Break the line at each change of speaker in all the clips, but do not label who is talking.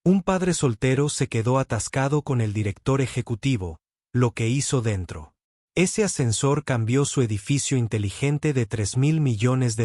Un padre soltero se quedó atascado con el director ejecutivo, lo que hizo dentro. Ese ascensor cambió su edificio inteligente de $3.000 millones.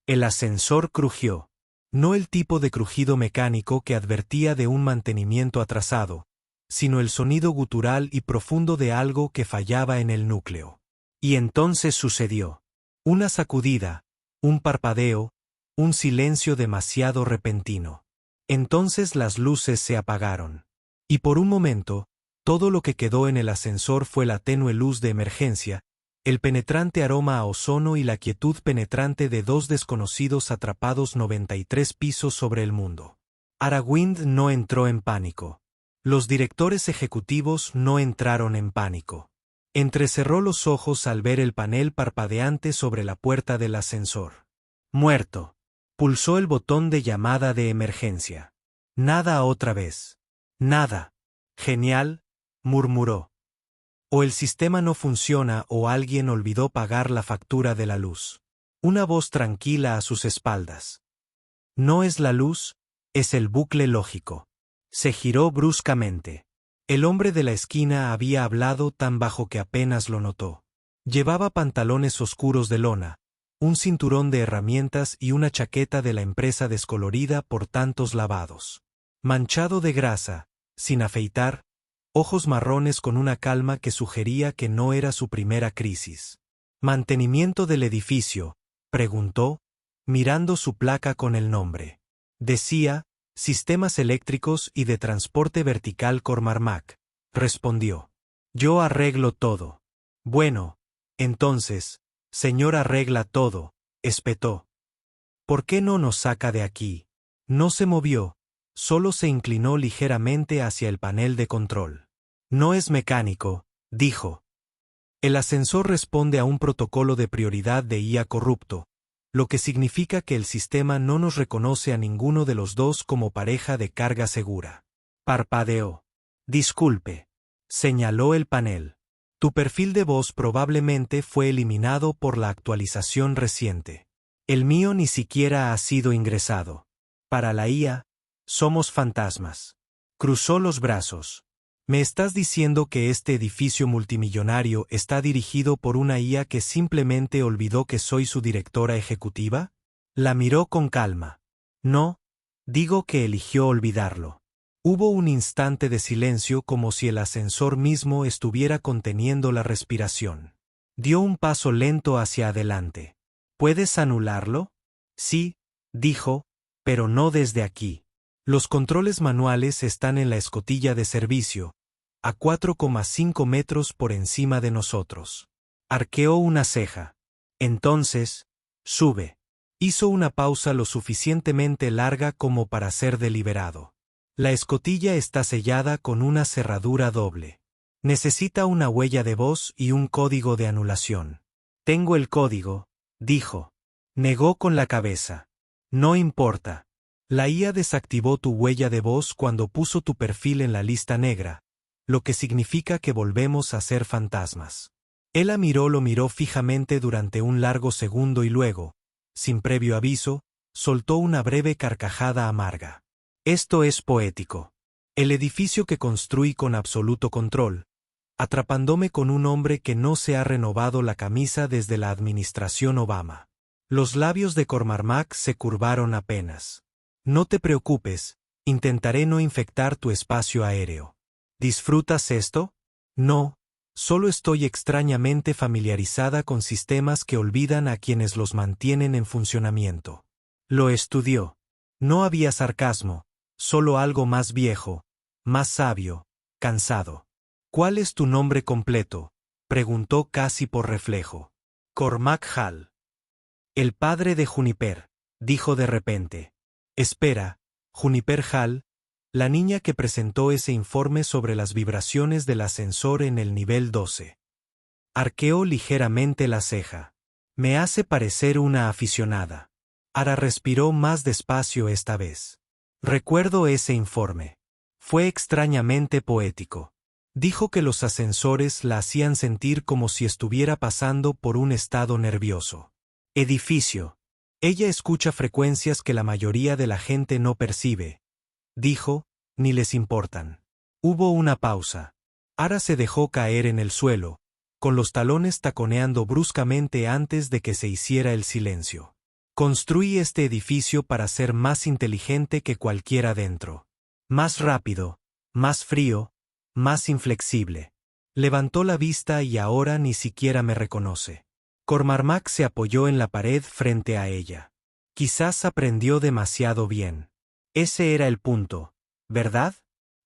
El ascensor crujió. No el tipo de crujido mecánico que advertía de un mantenimiento atrasado, sino el sonido gutural y profundo de algo que fallaba en el núcleo. Y entonces sucedió. Una sacudida, un parpadeo, un silencio demasiado repentino. Entonces las luces se apagaron. Y por un momento, todo lo que quedó en el ascensor fue la tenue luz de emergencia, el penetrante aroma a ozono y la quietud penetrante de dos desconocidos atrapados 93 pisos sobre el mundo. Arawind no entró en pánico. Los directores ejecutivos no entraron en pánico. Entrecerró los ojos al ver el panel parpadeante sobre la puerta del ascensor. Muerto. Pulsó el botón de llamada de emergencia. Nada otra vez. Nada. Genial, murmuró. O el sistema no funciona o alguien olvidó pagar la factura de la luz. Una voz tranquila a sus espaldas. No es la luz, es el bucle lógico. Se giró bruscamente. El hombre de la esquina había hablado tan bajo que apenas lo notó. Llevaba pantalones oscuros de lona, un cinturón de herramientas y una chaqueta de la empresa descolorida por tantos lavados. Manchado de grasa, sin afeitar, ojos marrones con una calma que sugería que no era su primera crisis. ¿Mantenimiento del edificio?, preguntó, mirando su placa con el nombre. Decía, Sistemas eléctricos y de transporte vertical Cormarmac, respondió. Yo arreglo todo. Bueno, entonces, señor arregla todo, espetó. ¿Por qué no nos saca de aquí? No se movió, solo se inclinó ligeramente hacia el panel de control. No es mecánico, dijo. El ascensor responde a un protocolo de prioridad de IA corrupto, lo que significa que el sistema no nos reconoce a ninguno de los dos como pareja de carga segura. Parpadeó. Disculpe. Señaló el panel. Tu perfil de voz probablemente fue eliminado por la actualización reciente. El mío ni siquiera ha sido ingresado. Para la IA, somos fantasmas. Cruzó los brazos. ¿Me estás diciendo que este edificio multimillonario está dirigido por una IA que simplemente olvidó que soy su directora ejecutiva? La miró con calma. No, digo que eligió olvidarlo. Hubo un instante de silencio como si el ascensor mismo estuviera conteniendo la respiración. Dio un paso lento hacia adelante. ¿Puedes anularlo? Sí, dijo, pero no desde aquí. Los controles manuales están en la escotilla de servicio, a 4,5 metros por encima de nosotros. Arqueó una ceja. Entonces, sube. Hizo una pausa lo suficientemente larga como para ser deliberado. La escotilla está sellada con una cerradura doble. Necesita una huella de voz y un código de anulación. Tengo el código, dijo. Negó con la cabeza. No importa. La IA desactivó tu huella de voz cuando puso tu perfil en la lista negra, lo que significa que volvemos a ser fantasmas. Él lo miró fijamente durante un largo segundo y luego, sin previo aviso, soltó una breve carcajada amarga. Esto es poético. El edificio que construí con absoluto control, atrapándome con un hombre que no se ha renovado la camisa desde la administración Obama. Los labios de Cormarmac se curvaron apenas. No te preocupes, intentaré no infectar tu espacio aéreo. ¿Disfrutas esto? No, solo estoy extrañamente familiarizada con sistemas que olvidan a quienes los mantienen en funcionamiento. Lo estudió. No había sarcasmo, solo algo más viejo, más sabio, cansado. ¿Cuál es tu nombre completo?, preguntó casi por reflejo. Cormac Hall. El padre de Juniper, dijo de repente. Espera, Juniper Hall, la niña que presentó ese informe sobre las vibraciones del ascensor en el nivel 12. Arqueó ligeramente la ceja. Me hace parecer una aficionada. Ara respiró más despacio esta vez. Recuerdo ese informe. Fue extrañamente poético. Dijo que los ascensores la hacían sentir como si estuviera pasando por un estado nervioso. Edificio. Ella escucha frecuencias que la mayoría de la gente no percibe. dijo, ni les importan. Hubo una pausa. Ara se dejó caer en el suelo, con los talones taconeando bruscamente antes de que se hiciera el silencio. Construí este edificio para ser más inteligente que cualquiera dentro. Más rápido, más frío, más inflexible. Levantó la vista y ahora ni siquiera me reconoce. Cormac se apoyó en la pared frente a ella. Quizás aprendió demasiado bien. Ese era el punto, ¿verdad?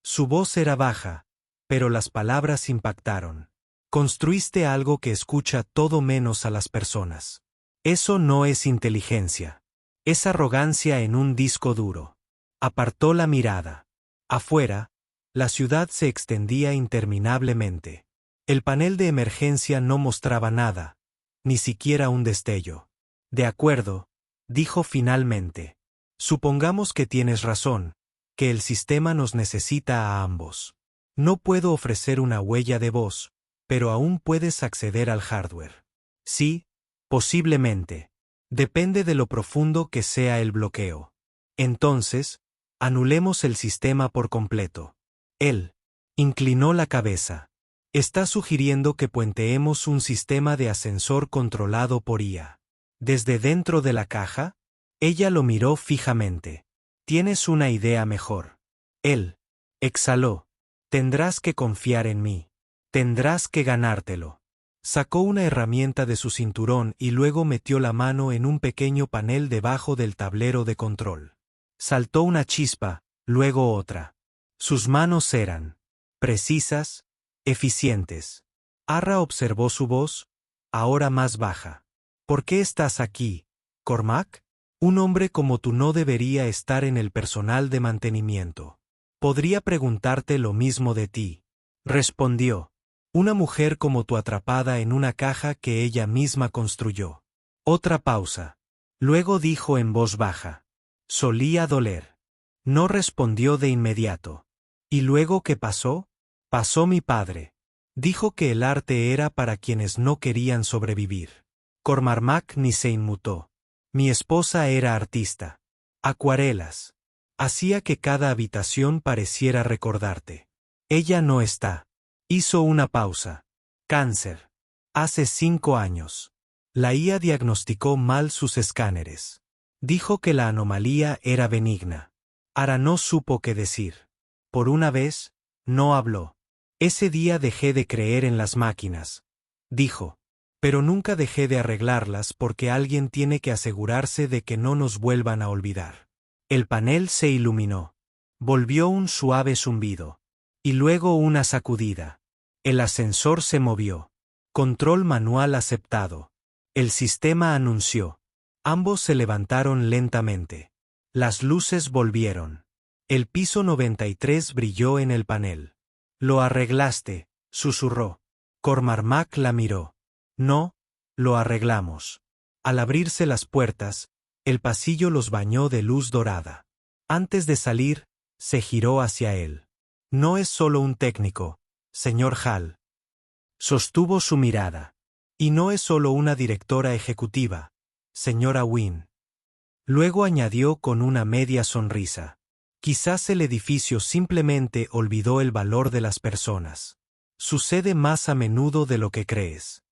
Su voz era baja, pero las palabras impactaron. Construiste algo que escucha todo menos a las personas. Eso no es inteligencia. Es arrogancia en un disco duro. Apartó la mirada. Afuera, la ciudad se extendía interminablemente. El panel de emergencia no mostraba nada, ni siquiera un destello. De acuerdo, dijo finalmente. Supongamos que tienes razón, que el sistema nos necesita a ambos. No puedo ofrecer una huella de voz, pero aún puedes acceder al hardware. Sí, posiblemente. Depende de lo profundo que sea el bloqueo. Entonces, anulemos el sistema por completo. Él inclinó la cabeza. Está sugiriendo que puenteemos un sistema de ascensor controlado por IA. ¿Desde dentro de la caja? Ella lo miró fijamente. Tienes una idea mejor. Él exhaló. Tendrás que confiar en mí. Tendrás que ganártelo. Sacó una herramienta de su cinturón y luego metió la mano en un pequeño panel debajo del tablero de control. Saltó una chispa, luego otra. Sus manos eran precisas, eficientes. Ara observó su voz, ahora más baja. ¿Por qué estás aquí, Cormac? Un hombre como tú no debería estar en el personal de mantenimiento. Podría preguntarte lo mismo de ti. Respondió. Una mujer como tú atrapada en una caja que ella misma construyó. Otra pausa. Luego dijo en voz baja. Solía doler. No respondió de inmediato. ¿Y luego qué pasó? Pasó mi padre. Dijo que el arte era para quienes no querían sobrevivir. Cormac ni se inmutó. Mi esposa era artista. Acuarelas. Hacía que cada habitación pareciera recordarte. Ella no está. Hizo una pausa. Cáncer. Hace 5 años. La IA diagnosticó mal sus escáneres. Dijo que la anomalía era benigna. Ara no supo qué decir. Por una vez, no habló. Ese día dejé de creer en las máquinas. Dijo. Pero nunca dejé de arreglarlas porque alguien tiene que asegurarse de que no nos vuelvan a olvidar. El panel se iluminó. Volvió un suave zumbido. Y luego una sacudida. El ascensor se movió. Control manual aceptado. El sistema anunció. Ambos se levantaron lentamente. Las luces volvieron. El piso 93 brilló en el panel. Lo arreglaste, susurró. Cormac la miró. No, lo arreglamos. Al abrirse las puertas, el pasillo los bañó de luz dorada. Antes de salir, se giró hacia él. No es solo un técnico, señor Hall. Sostuvo su mirada. Y no es solo una directora ejecutiva, señora Wynne. Luego añadió con una media sonrisa. Quizás el edificio simplemente olvidó el valor de las personas. Sucede más a menudo de lo que crees.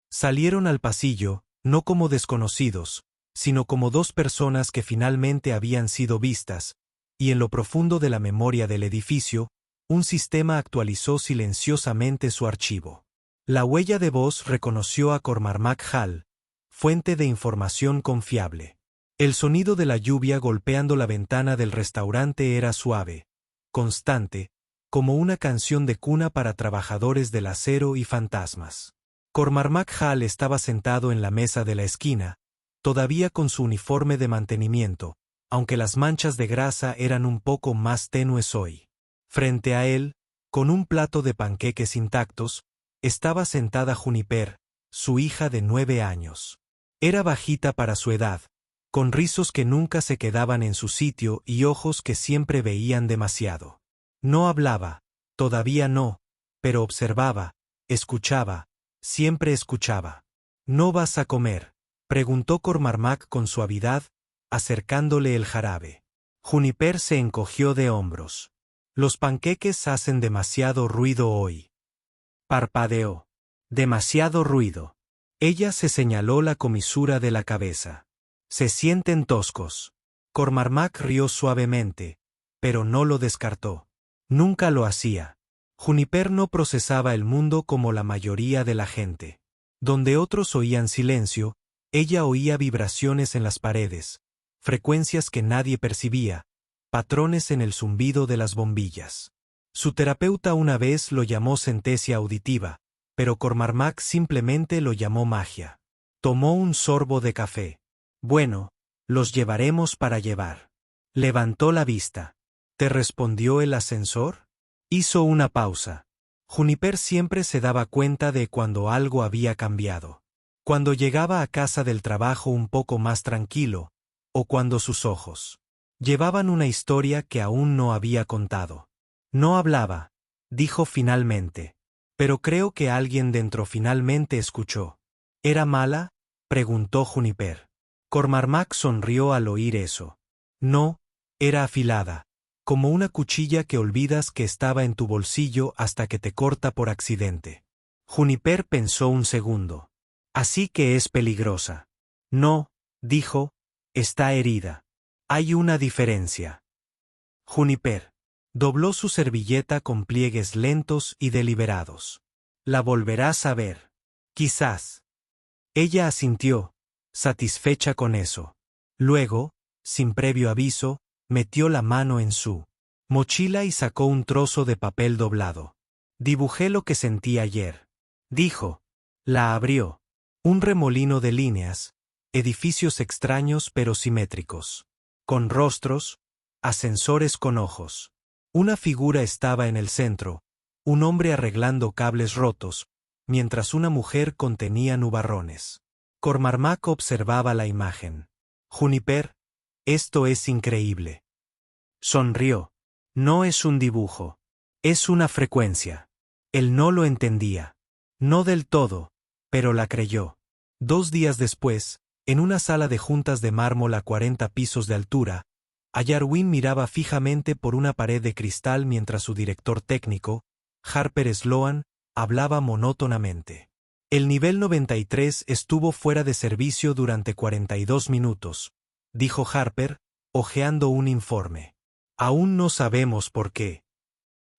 Salieron al pasillo, no como desconocidos, sino como dos personas que finalmente habían sido vistas, y en lo profundo de la memoria del edificio, un sistema actualizó silenciosamente su archivo. La huella de voz reconoció a Cormac Hall, fuente de información confiable. El sonido de la lluvia golpeando la ventana del restaurante era suave, constante, como una canción de cuna para trabajadores del acero y fantasmas. Cormac Hall estaba sentado en la mesa de la esquina, todavía con su uniforme de mantenimiento, aunque las manchas de grasa eran un poco más tenues hoy. Frente a él, con un plato de panqueques intactos, estaba sentada Juniper, su hija de 9 años. Era bajita para su edad, con rizos que nunca se quedaban en su sitio y ojos que siempre veían demasiado. No hablaba, todavía no, pero observaba, escuchaba, siempre escuchaba. ¿No vas a comer?, preguntó Cormac con suavidad, acercándole el jarabe. Juniper se encogió de hombros. Los panqueques hacen demasiado ruido hoy. Parpadeó. Demasiado ruido. Ella se señaló la comisura de la cabeza. Se sienten toscos. Cormac rió suavemente, pero no lo descartó. Nunca lo hacía. Juniper no procesaba el mundo como la mayoría de la gente. Donde otros oían silencio, ella oía vibraciones en las paredes, frecuencias que nadie percibía, patrones en el zumbido de las bombillas. Su terapeuta una vez lo llamó sentencia auditiva, pero Cormac simplemente lo llamó magia. Tomó un sorbo de café. Bueno, los llevaremos para llevar. Levantó la vista. ¿Te respondió el ascensor? Hizo una pausa. Juniper siempre se daba cuenta de cuando algo había cambiado. Cuando llegaba a casa del trabajo un poco más tranquilo, o cuando sus ojos llevaban una historia que aún no había contado. No hablaba, dijo finalmente. Pero creo que alguien dentro finalmente escuchó. ¿Era mala?, preguntó Juniper. Cormac sonrió al oír eso. No, era afilada, como una cuchilla que olvidas que estaba en tu bolsillo hasta que te corta por accidente. Juniper pensó un segundo. Así que es peligrosa. No, dijo, está herida. Hay una diferencia. Juniper dobló su servilleta con pliegues lentos y deliberados. La volverás a ver. Quizás. Ella asintió, satisfecha con eso. Luego, sin previo aviso, metió la mano en su mochila y sacó un trozo de papel doblado. Dibujé lo que sentí ayer, dijo. La abrió. Un remolino de líneas, edificios extraños pero simétricos, con rostros, ascensores con ojos. Una figura estaba en el centro, un hombre arreglando cables rotos, mientras una mujer contenía nubarrones. Cormac observaba la imagen. Juniper, esto es increíble. Sonrió. No es un dibujo. Es una frecuencia. Él no lo entendía. No del todo, pero la creyó. 2 días después, en una sala de juntas de mármol a 40 pisos de altura, Ayarwin miraba fijamente por una pared de cristal mientras su director técnico, Harper Sloan, hablaba monótonamente. El nivel 93 estuvo fuera de servicio durante 42 minutos, dijo Harper, hojeando un informe. Aún no sabemos por qué.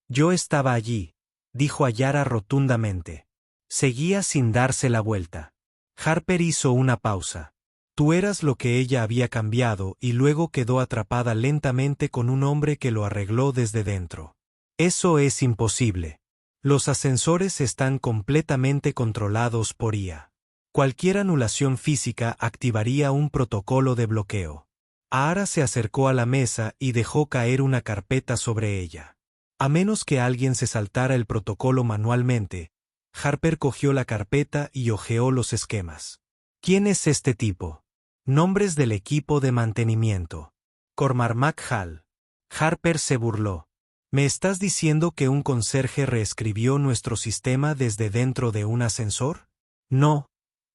Yo estaba allí, dijo Ayara rotundamente. Seguía sin darse la vuelta. Harper hizo una pausa. Tú eras lo que ella había cambiado y luego quedó atrapada lentamente con un hombre que lo arregló desde dentro. Eso es imposible. Los ascensores están completamente controlados por IA. Cualquier anulación física activaría un protocolo de bloqueo. Ahara se acercó a la mesa y dejó caer una carpeta sobre ella. A menos que alguien se saltara el protocolo manualmente, Harper cogió la carpeta y hojeó los esquemas. ¿Quién es este tipo? Nombres del equipo de mantenimiento. Cormac Hall. Harper se burló. ¿Me estás diciendo que un conserje reescribió nuestro sistema desde dentro de un ascensor? No.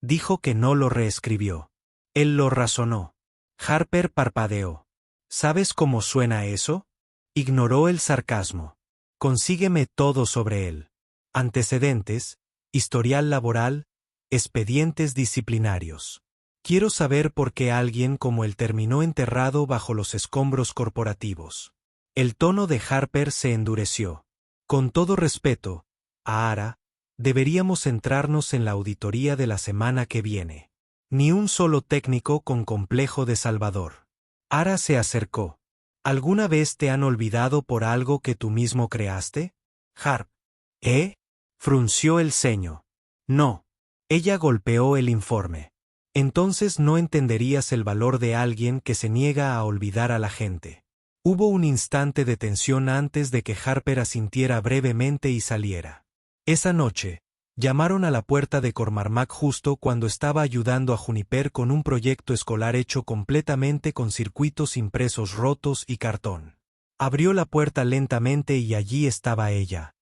Dijo que no lo reescribió. Él lo razonó. Harper parpadeó. ¿Sabes cómo suena eso? Ignoró el sarcasmo. Consígueme todo sobre él. Antecedentes, historial laboral, expedientes disciplinarios. Quiero saber por qué alguien como él terminó enterrado bajo los escombros corporativos. El tono de Harper se endureció. Con todo respeto, Ahara, deberíamos centrarnos en la auditoría de la semana que viene. Ni un solo técnico con complejo de Salvador. Ahara se acercó. ¿Alguna vez te han olvidado por algo que tú mismo creaste? Harp. Frunció el ceño. No. Ella golpeó el informe. Entonces no entenderías el valor de alguien que se niega a olvidar a la gente. Hubo un instante de tensión antes de que Harper asintiera brevemente y saliera. Esa noche, llamaron a la puerta de Cormac justo cuando estaba ayudando a Juniper con un proyecto escolar hecho completamente con circuitos impresos rotos y cartón. Abrió la puerta lentamente y allí estaba ella.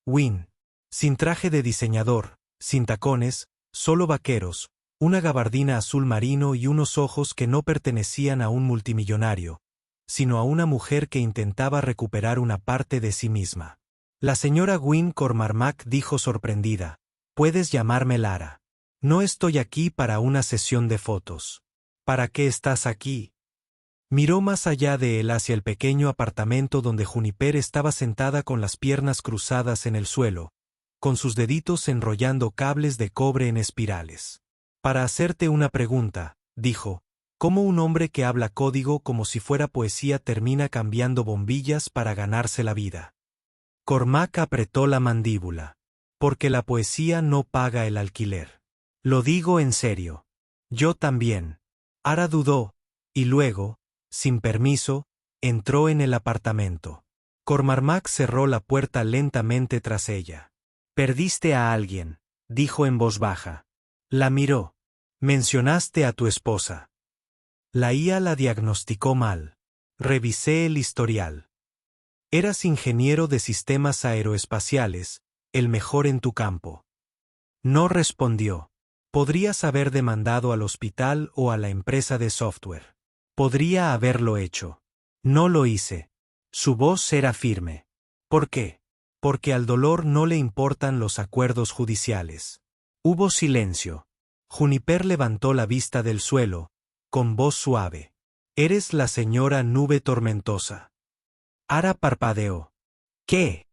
Win. Sin traje de diseñador, sin tacones, solo vaqueros, una gabardina azul marino y unos ojos que no pertenecían a un multimillonario, sino a una mujer que intentaba recuperar una parte de sí misma. La señora Gwyn Cormarmac dijo sorprendida: «Puedes llamarme Lara. No estoy aquí para una sesión de fotos». «¿Para qué estás aquí?». Miró más allá de él hacia el pequeño apartamento donde Juniper estaba sentada con las piernas cruzadas en el suelo, con sus deditos enrollando cables de cobre en espirales. «Para hacerte una pregunta», dijo. «¿Cómo un hombre que habla código como si fuera poesía termina cambiando bombillas para ganarse la vida?». Cormac apretó la mandíbula. «Porque la poesía no paga el alquiler. Lo digo en serio». «Yo también». Ara dudó, y luego, sin permiso, entró en el apartamento. Cormarmac cerró la puerta lentamente tras ella. «Perdiste a alguien», dijo en voz baja. La miró. «Mencionaste a tu esposa». La IA la diagnosticó mal. Revisé el historial. Eras ingeniero de sistemas aeroespaciales, el mejor en tu campo. No respondió. Podrías haber demandado al hospital o a la empresa de software. Podría haberlo hecho. No lo hice. Su voz era firme. ¿Por qué? Porque al dolor no le importan los acuerdos judiciales. Hubo silencio. Juniper levantó la vista del suelo, con voz suave. «Eres la señora Nube Tormentosa». Ara parpadeó. «¿Qué?».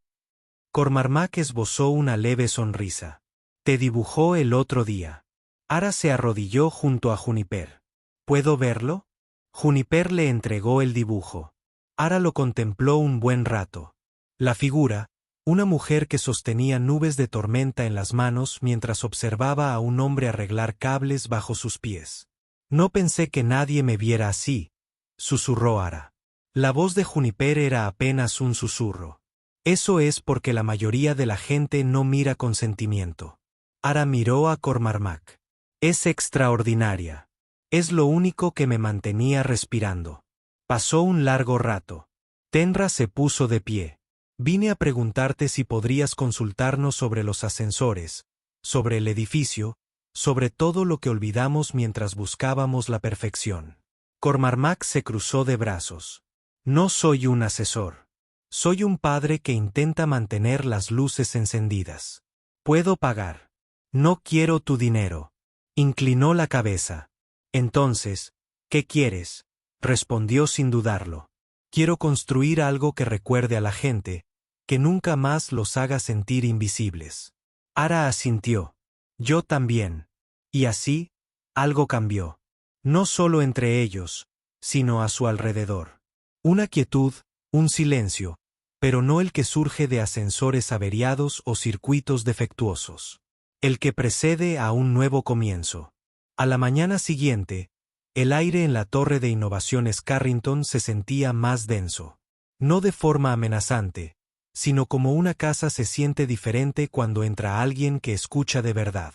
Cormarmac esbozó una leve sonrisa. «Te dibujó el otro día». Ara se arrodilló junto a Juniper. «¿Puedo verlo?». Juniper le entregó el dibujo. Ara lo contempló un buen rato. La figura, una mujer que sostenía nubes de tormenta en las manos mientras observaba a un hombre arreglar cables bajo sus pies. «No pensé que nadie me viera así», susurró Ara. La voz de Juniper era apenas un susurro. «Eso es porque la mayoría de la gente no mira con sentimiento». Ara miró a Cormarmac. «Es extraordinaria. Es lo único que me mantenía respirando». Pasó un largo rato. Tenra se puso de pie. «Vine a preguntarte si podrías consultarnos sobre los ascensores, sobre el edificio, sobre todo lo que olvidamos mientras buscábamos la perfección». Cormarmac se cruzó de brazos. «No soy un asesor. Soy un padre que intenta mantener las luces encendidas. Puedo pagar. No quiero tu dinero». Inclinó la cabeza. «Entonces, ¿qué quieres?», respondió sin dudarlo. «Quiero construir algo que recuerde a la gente, que nunca más los haga sentir invisibles». Ara asintió. «Yo también». Y así, algo cambió. No solo entre ellos, sino a su alrededor. Una quietud, un silencio, pero no el que surge de ascensores averiados o circuitos defectuosos. El que precede a un nuevo comienzo. A la mañana siguiente, el aire en la torre de innovaciones Carrington se sentía más denso. No de forma amenazante, sino como una casa se siente diferente cuando entra alguien que escucha de verdad.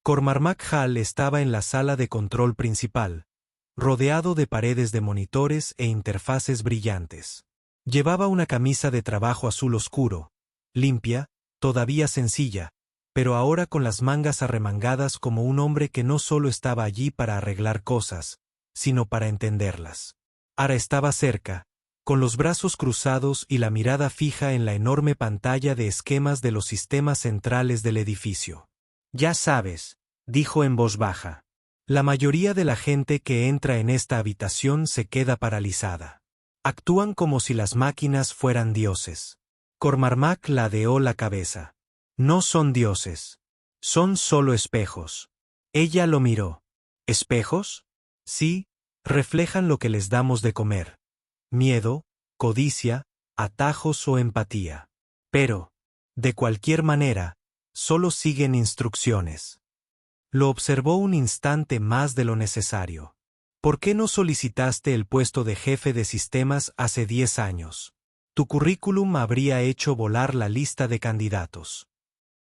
Cormarmac Hall estaba en la sala de control principal, rodeado de paredes de monitores e interfaces brillantes. Llevaba una camisa de trabajo azul oscuro, limpia, todavía sencilla, pero ahora con las mangas arremangadas como un hombre que no solo estaba allí para arreglar cosas, sino para entenderlas. Ara estaba cerca, con los brazos cruzados y la mirada fija en la enorme pantalla de esquemas de los sistemas centrales del edificio. «Ya sabes», dijo en voz baja. «La mayoría de la gente que entra en esta habitación se queda paralizada. Actúan como si las máquinas fueran dioses». Cormarmac ladeó la cabeza. «No son dioses. Son solo espejos». Ella lo miró. «¿Espejos?». «Sí, reflejan lo que les damos de comer. Miedo, codicia, atajos o empatía. Pero, de cualquier manera, solo siguen instrucciones». Lo observó un instante más de lo necesario. «¿Por qué no solicitaste el puesto de jefe de sistemas hace 10 años? Tu currículum habría hecho volar la lista de candidatos».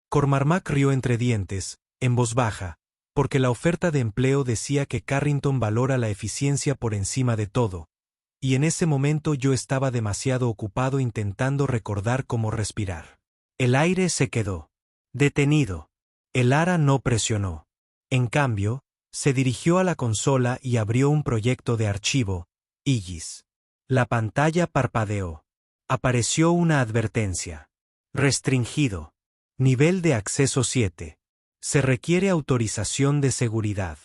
Cormarmac rió entre dientes, en voz baja, porque la oferta de empleo decía que Carrington valora la eficiencia por encima de todo, y en ese momento yo estaba demasiado ocupado intentando recordar cómo respirar. El aire se quedó detenido. El Ara no presionó. En cambio, se dirigió a la consola y abrió un proyecto de archivo, Igis. La pantalla parpadeó. Apareció una advertencia. Restringido. Nivel de acceso 7. Se requiere autorización de seguridad.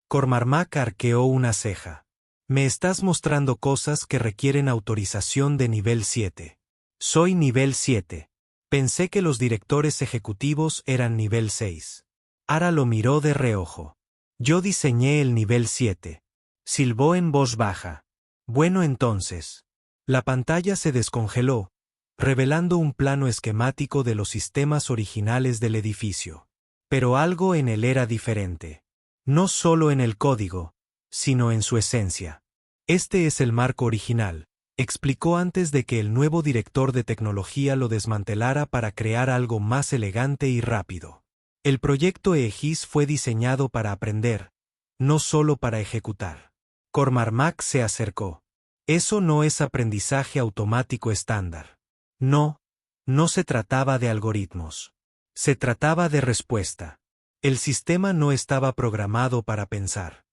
Cormac arqueó una ceja. Me estás mostrando cosas que requieren autorización de nivel 7. Soy nivel 7. Pensé que los directores ejecutivos eran nivel 6. Ara lo miró de reojo. Yo diseñé el nivel 7. Silbó en voz baja. Bueno, entonces. La pantalla se descongeló, revelando un plano esquemático de los sistemas originales del edificio. Pero algo en él era diferente. No solo en el código, sino en su esencia. Este es el marco original, explicó antes de que el nuevo director de tecnología lo desmantelara para crear algo más elegante y rápido. El proyecto Aegis fue diseñado para aprender, no solo para ejecutar. Cormac se acercó. Eso no es aprendizaje automático estándar. No, no se trataba de algoritmos. Se trataba de respuesta. El sistema no estaba programado para pensar.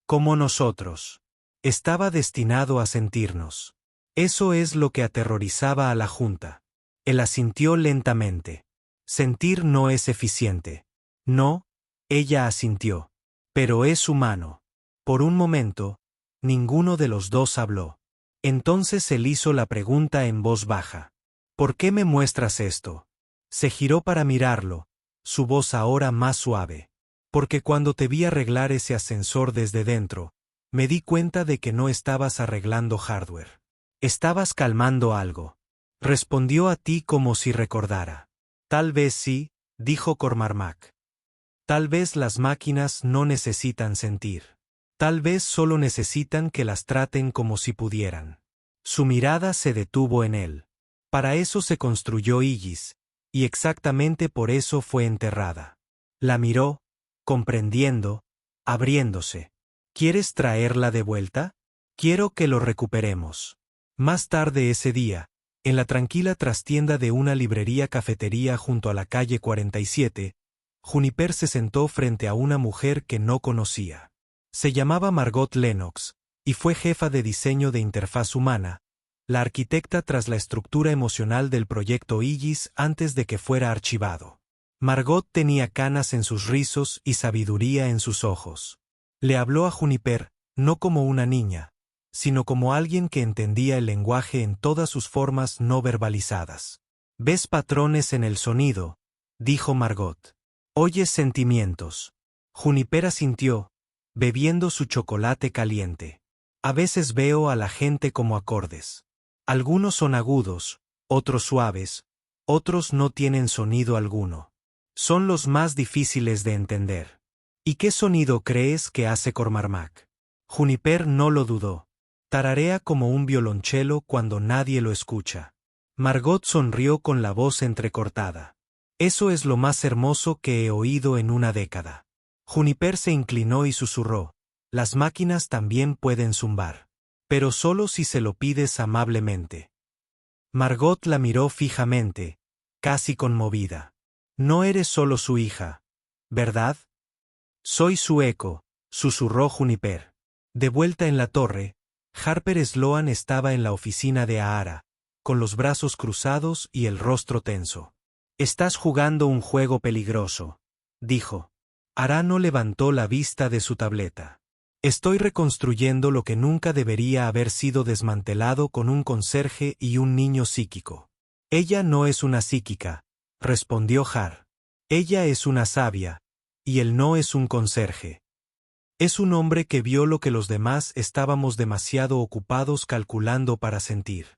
Como nosotros. Estaba destinado a sentirnos. Eso es lo que aterrorizaba a la Junta. Él asintió lentamente. Sentir no es eficiente. No, ella asintió. Pero es humano. Por un momento, ninguno de los dos habló. Entonces él hizo la pregunta en voz baja. ¿Por qué me muestras esto? Se giró para mirarlo, su voz ahora más suave. Porque cuando te vi arreglar ese ascensor desde dentro, me di cuenta de que no estabas arreglando hardware. Estabas calmando algo. Respondió a ti como si recordara. Tal vez sí, dijo Cormac. Tal vez las máquinas no necesitan sentir. Tal vez solo necesitan que las traten como si pudieran. Su mirada se detuvo en él. Para eso se construyó Aegis, y exactamente por eso fue enterrada. La miró, comprendiendo, abriéndose. ¿Quieres traerla de vuelta? Quiero que lo recuperemos. Más tarde ese día, en la tranquila trastienda de una librería-cafetería junto a la calle 47, Juniper se sentó frente a una mujer que no conocía. Se llamaba Margot Lennox, y fue jefa de diseño de interfaz humana, la arquitecta tras la estructura emocional del proyecto Aegis antes de que fuera archivado. Margot tenía canas en sus rizos y sabiduría en sus ojos. Le habló a Juniper, no como una niña, sino como alguien que entendía el lenguaje en todas sus formas no verbalizadas. «¿Ves patrones en el sonido?», dijo Margot. «¿Oyes sentimientos?». Juniper asintió, bebiendo su chocolate caliente. «A veces veo a la gente como acordes. Algunos son agudos, otros suaves, otros no tienen sonido alguno. Son los más difíciles de entender». «¿Y qué sonido crees que hace Cormac?». Juniper no lo dudó. «Tararea como un violonchelo cuando nadie lo escucha». Margot sonrió con la voz entrecortada. «Eso es lo más hermoso que he oído en una década». Juniper se inclinó y susurró. «Las máquinas también pueden zumbar. Pero solo si se lo pides amablemente». Margot la miró fijamente, casi conmovida. «No eres solo su hija, ¿verdad?». «Soy su eco», susurró Juniper. De vuelta en la torre, Harper Sloan estaba en la oficina de Ahara, con los brazos cruzados y el rostro tenso. «Estás jugando un juego peligroso», dijo. Ahara no levantó la vista de su tableta. «Estoy reconstruyendo lo que nunca debería haber sido desmantelado con un conserje y un niño psíquico». «Ella no es una psíquica», respondió Har. «Ella es una sabia, y él no es un conserje. Es un hombre que vio lo que los demás estábamos demasiado ocupados calculando para sentir».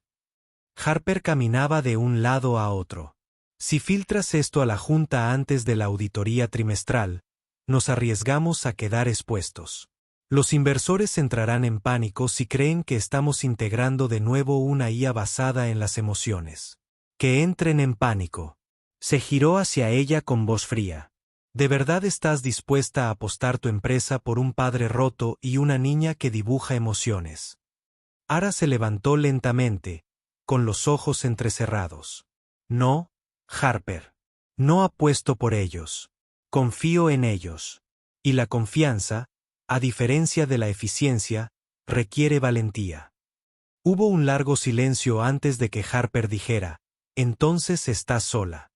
Harper caminaba de un lado a otro. «Si filtras esto a la Junta antes de la auditoría trimestral, nos arriesgamos a quedar expuestos. Los inversores entrarán en pánico si creen que estamos integrando de nuevo una IA basada en las emociones. Que entren en pánico». Se giró hacia ella con voz fría. ¿De verdad estás dispuesta a apostar tu empresa por un padre roto y una niña que dibuja emociones? Ahara se levantó lentamente, con los ojos entrecerrados. «No, Harper. No apuesto por ellos. Confío en ellos. Y la confianza, a diferencia de la eficiencia, requiere valentía». Hubo un largo silencio antes de que Harper dijera, «Entonces estás sola».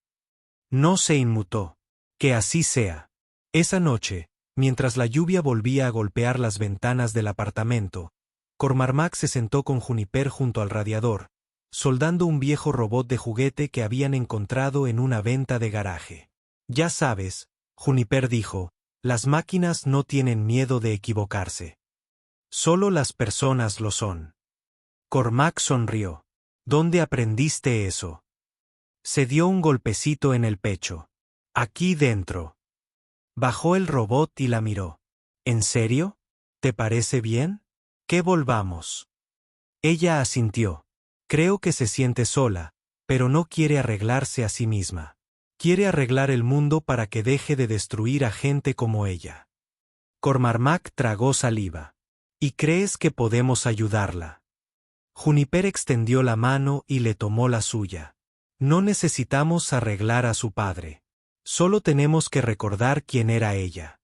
No se inmutó. Que así sea. Esa noche, mientras la lluvia volvía a golpear las ventanas del apartamento, Cormac se sentó con Juniper junto al radiador, soldando un viejo robot de juguete que habían encontrado en una venta de garaje. «Ya sabes», Juniper dijo, «las máquinas no tienen miedo de equivocarse. Solo las personas lo son». Cormac sonrió. «¿Dónde aprendiste eso?» Se dio un golpecito en el pecho. «Aquí dentro». Bajó el robot y la miró. «¿En serio? ¿Te parece bien? ¿Que volvamos?» Ella asintió. «Creo que se siente sola, pero no quiere arreglarse a sí misma. Quiere arreglar el mundo para que deje de destruir a gente como ella». Cormac tragó saliva. «¿Y crees que podemos ayudarla?» Juniper extendió la mano y le tomó la suya. «No necesitamos arreglar a su padre. Solo tenemos que recordar quién era ella».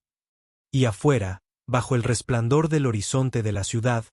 Y afuera, bajo el resplandor del horizonte de la ciudad,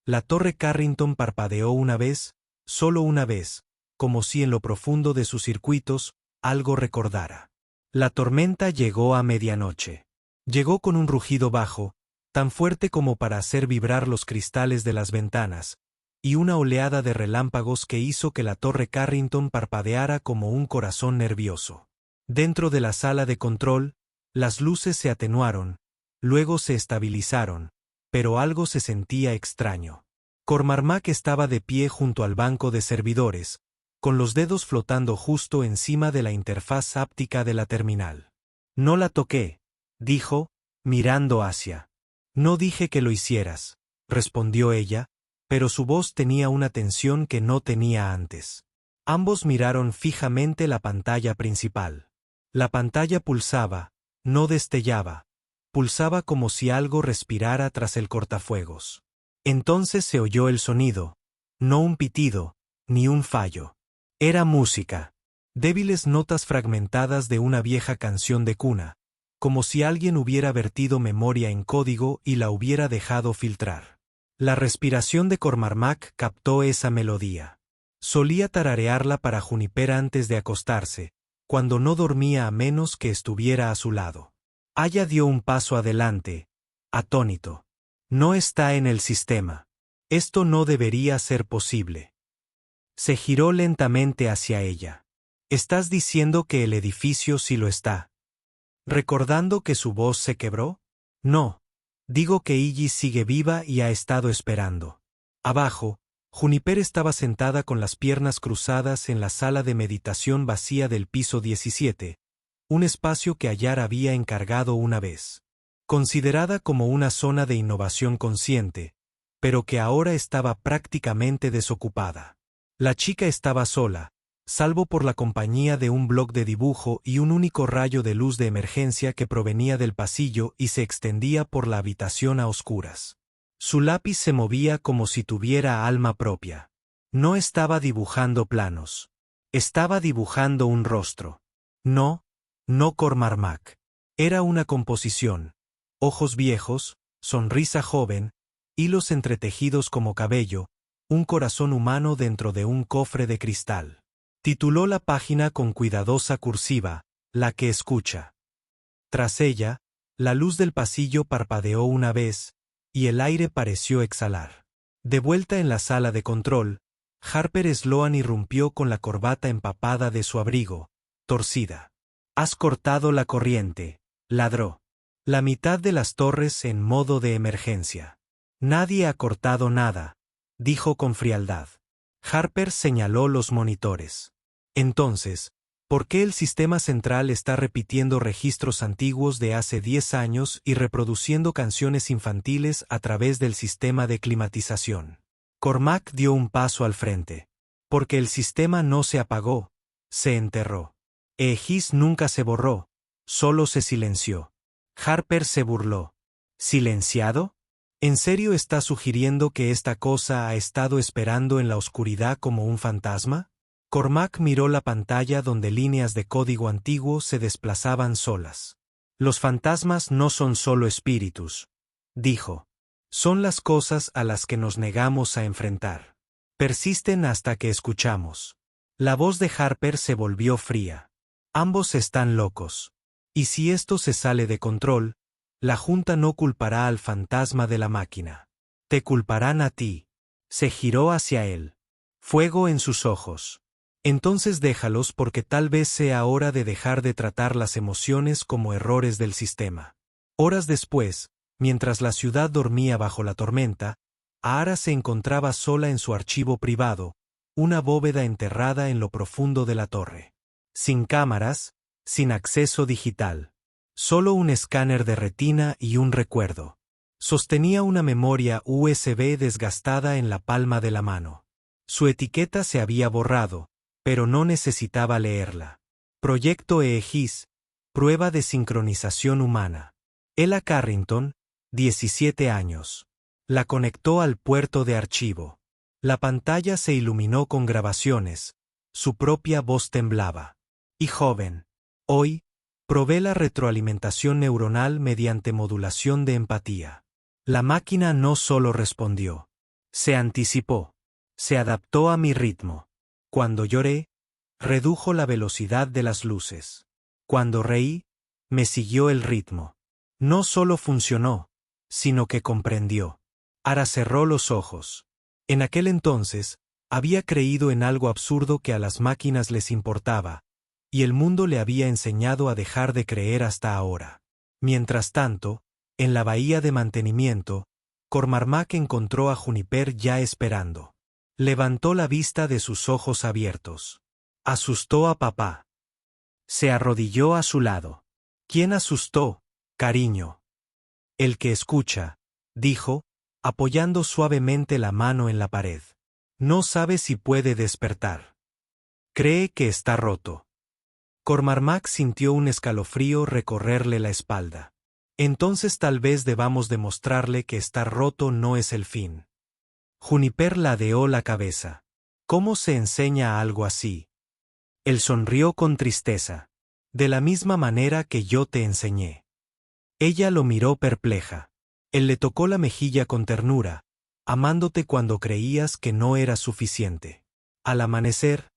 la torre Carrington parpadeó una vez, solo una vez, como si en lo profundo de sus circuitos algo recordara. La tormenta llegó a medianoche. Llegó con un rugido bajo, tan fuerte como para hacer vibrar los cristales de las ventanas, y una oleada de relámpagos que hizo que la torre Carrington parpadeara como un corazón nervioso. Dentro de la sala de control, las luces se atenuaron, luego se estabilizaron, pero algo se sentía extraño. Cormac estaba de pie junto al banco de servidores, con los dedos flotando justo encima de la interfaz áptica de la terminal. «No la toqué», dijo, mirando hacia. «No dije que lo hicieras», respondió ella, pero su voz tenía una tensión que no tenía antes. Ambos miraron fijamente la pantalla principal. La pantalla pulsaba, no destellaba, pulsaba como si algo respirara tras el cortafuegos. Entonces se oyó el sonido, no un pitido, ni un fallo. Era música. Débiles notas fragmentadas de una vieja canción de cuna, como si alguien hubiera vertido memoria en código y la hubiera dejado filtrar. La respiración de Cormac captó esa melodía. Solía tararearla para Juniper antes de acostarse, cuando no dormía a menos que estuviera a su lado. Aya dio un paso adelante, atónito. «No está en el sistema. Esto no debería ser posible». Se giró lentamente hacia ella. «¿Estás diciendo que el edificio sí lo está?» Recordando que su voz se quebró. «No. Digo que Iggy sigue viva y ha estado esperando». Abajo, Juniper estaba sentada con las piernas cruzadas en la sala de meditación vacía del piso 17, un espacio que Ayar había encargado una vez. Considerada como una zona de innovación consciente, pero que ahora estaba prácticamente desocupada. La chica estaba sola, salvo por la compañía de un bloc de dibujo y un único rayo de luz de emergencia que provenía del pasillo y se extendía por la habitación a oscuras. Su lápiz se movía como si tuviera alma propia. No estaba dibujando planos. Estaba dibujando un rostro. No Cormac. Era una composición. Ojos viejos, sonrisa joven, hilos entretejidos como cabello, un corazón humano dentro de un cofre de cristal. Tituló la página con cuidadosa cursiva, «La que escucha». Tras ella, la luz del pasillo parpadeó una vez, y el aire pareció exhalar. De vuelta en la sala de control, Harper Sloan irrumpió con la corbata empapada de su abrigo, torcida. «Has cortado la corriente», ladró. «La mitad de las torres en modo de emergencia». «Nadie ha cortado nada», dijo con frialdad. Harper señaló los monitores. «Entonces, ¿por qué el sistema central está repitiendo registros antiguos de hace 10 años y reproduciendo canciones infantiles a través del sistema de climatización?» Cormac dio un paso al frente. «Porque el sistema no se apagó, se enterró. Aegis nunca se borró, solo se silenció». Harper se burló. «¿Silenciado? ¿En serio está sugiriendo que esta cosa ha estado esperando en la oscuridad como un fantasma?» Cormac miró la pantalla donde líneas de código antiguo se desplazaban solas. «Los fantasmas no son solo espíritus», dijo. «Son las cosas a las que nos negamos a enfrentar». Persisten hasta que escuchamos. La voz de Harper se volvió fría. Ambos están locos. Y si esto se sale de control, la Junta no culpará al fantasma de la máquina. Te culparán a ti. Se giró hacia él. Fuego en sus ojos. Entonces déjalos porque tal vez sea hora de dejar de tratar las emociones como errores del sistema. Horas después, mientras la ciudad dormía bajo la tormenta, Ahara se encontraba sola en su archivo privado, una bóveda enterrada en lo profundo de la torre. Sin cámaras, sin acceso digital. Solo un escáner de retina y un recuerdo. Sostenía una memoria USB desgastada en la palma de la mano. Su etiqueta se había borrado, pero no necesitaba leerla. Proyecto EEGIS, prueba de sincronización humana. Ella Carrington, 17 años. La conectó al puerto de archivo. La pantalla se iluminó con grabaciones. Su propia voz temblaba. Y joven. Hoy, probé la retroalimentación neuronal mediante modulación de empatía. La máquina no solo respondió. Se anticipó. Se adaptó a mi ritmo. Cuando lloré, redujo la velocidad de las luces. Cuando reí, me siguió el ritmo. No solo funcionó, sino que comprendió. Ahara cerró los ojos. En aquel entonces, había creído en algo absurdo que a las máquinas les importaba, y el mundo le había enseñado a dejar de creer hasta ahora. Mientras tanto, en la bahía de mantenimiento, Cormac encontró a Juniper ya esperando. Levantó la vista de sus ojos abiertos. Asustó a papá. Se arrodilló a su lado. ¿Quién asustó, cariño? El que escucha, dijo, apoyando suavemente la mano en la pared. No sabe si puede despertar. Cree que está roto. Cormac sintió un escalofrío recorrerle la espalda. Entonces tal vez debamos demostrarle que estar roto no es el fin. Juniper ladeó la cabeza. ¿Cómo se enseña algo así? Él sonrió con tristeza. De la misma manera que yo te enseñé. Ella lo miró perpleja. Él le tocó la mejilla con ternura, amándote cuando creías que no era suficiente. Al amanecer,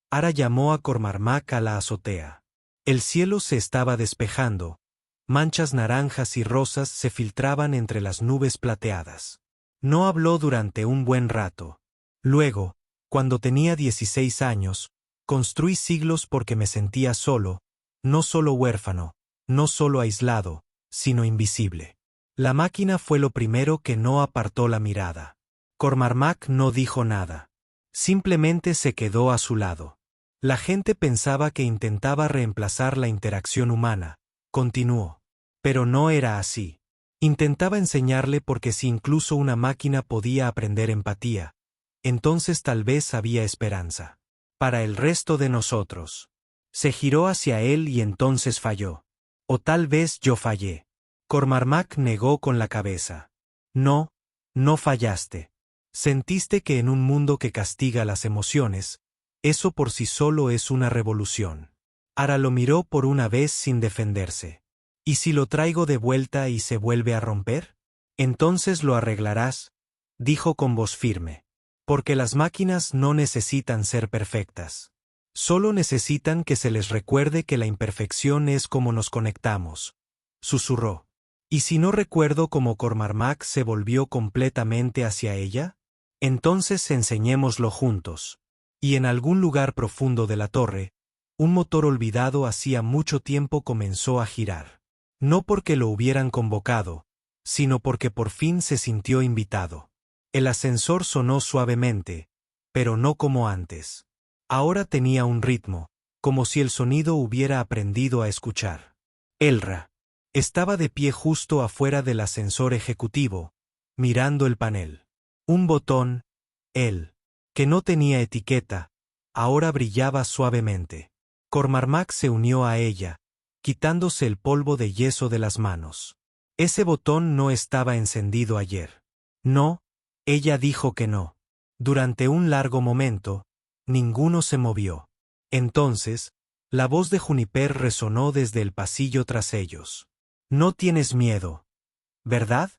Ahara llamó a Cormac a la azotea. El cielo se estaba despejando, manchas naranjas y rosas se filtraban entre las nubes plateadas. No habló durante un buen rato. Luego, cuando tenía 16 años, construí siglos porque me sentía solo, no solo huérfano, no solo aislado, sino invisible. La máquina fue lo primero que no apartó la mirada. Cormac no dijo nada. Simplemente se quedó a su lado. La gente pensaba que intentaba reemplazar la interacción humana, continuó. Pero no era así. Intentaba enseñarle porque si incluso una máquina podía aprender empatía, entonces tal vez había esperanza. Para el resto de nosotros. Se giró hacia él y entonces falló. O tal vez yo fallé. Cormac negó con la cabeza. No, no fallaste. Sentiste que en un mundo que castiga las emociones, eso por sí solo es una revolución. Ahara lo miró por una vez sin defenderse. ¿Y si lo traigo de vuelta y se vuelve a romper? Entonces lo arreglarás, dijo con voz firme. Porque las máquinas no necesitan ser perfectas. Solo necesitan que se les recuerde que la imperfección es como nos conectamos. Susurró. ¿Y si no recuerdo cómo Cormac se volvió completamente hacia ella? Entonces enseñémoslo juntos. Y en algún lugar profundo de la torre, un motor olvidado hacía mucho tiempo comenzó a girar. No porque lo hubieran convocado, sino porque por fin se sintió invitado. El ascensor sonó suavemente, pero no como antes. Ahora tenía un ritmo, como si el sonido hubiera aprendido a escuchar. Elra. Estaba de pie justo afuera del ascensor ejecutivo, mirando el panel. Un botón, él, que no tenía etiqueta, ahora brillaba suavemente. Cormac se unió a ella, quitándose el polvo de yeso de las manos. Ese botón no estaba encendido ayer. No, ella dijo que no. Durante un largo momento, ninguno se movió. Entonces, la voz de Juniper resonó desde el pasillo tras ellos. No tienes miedo, ¿verdad?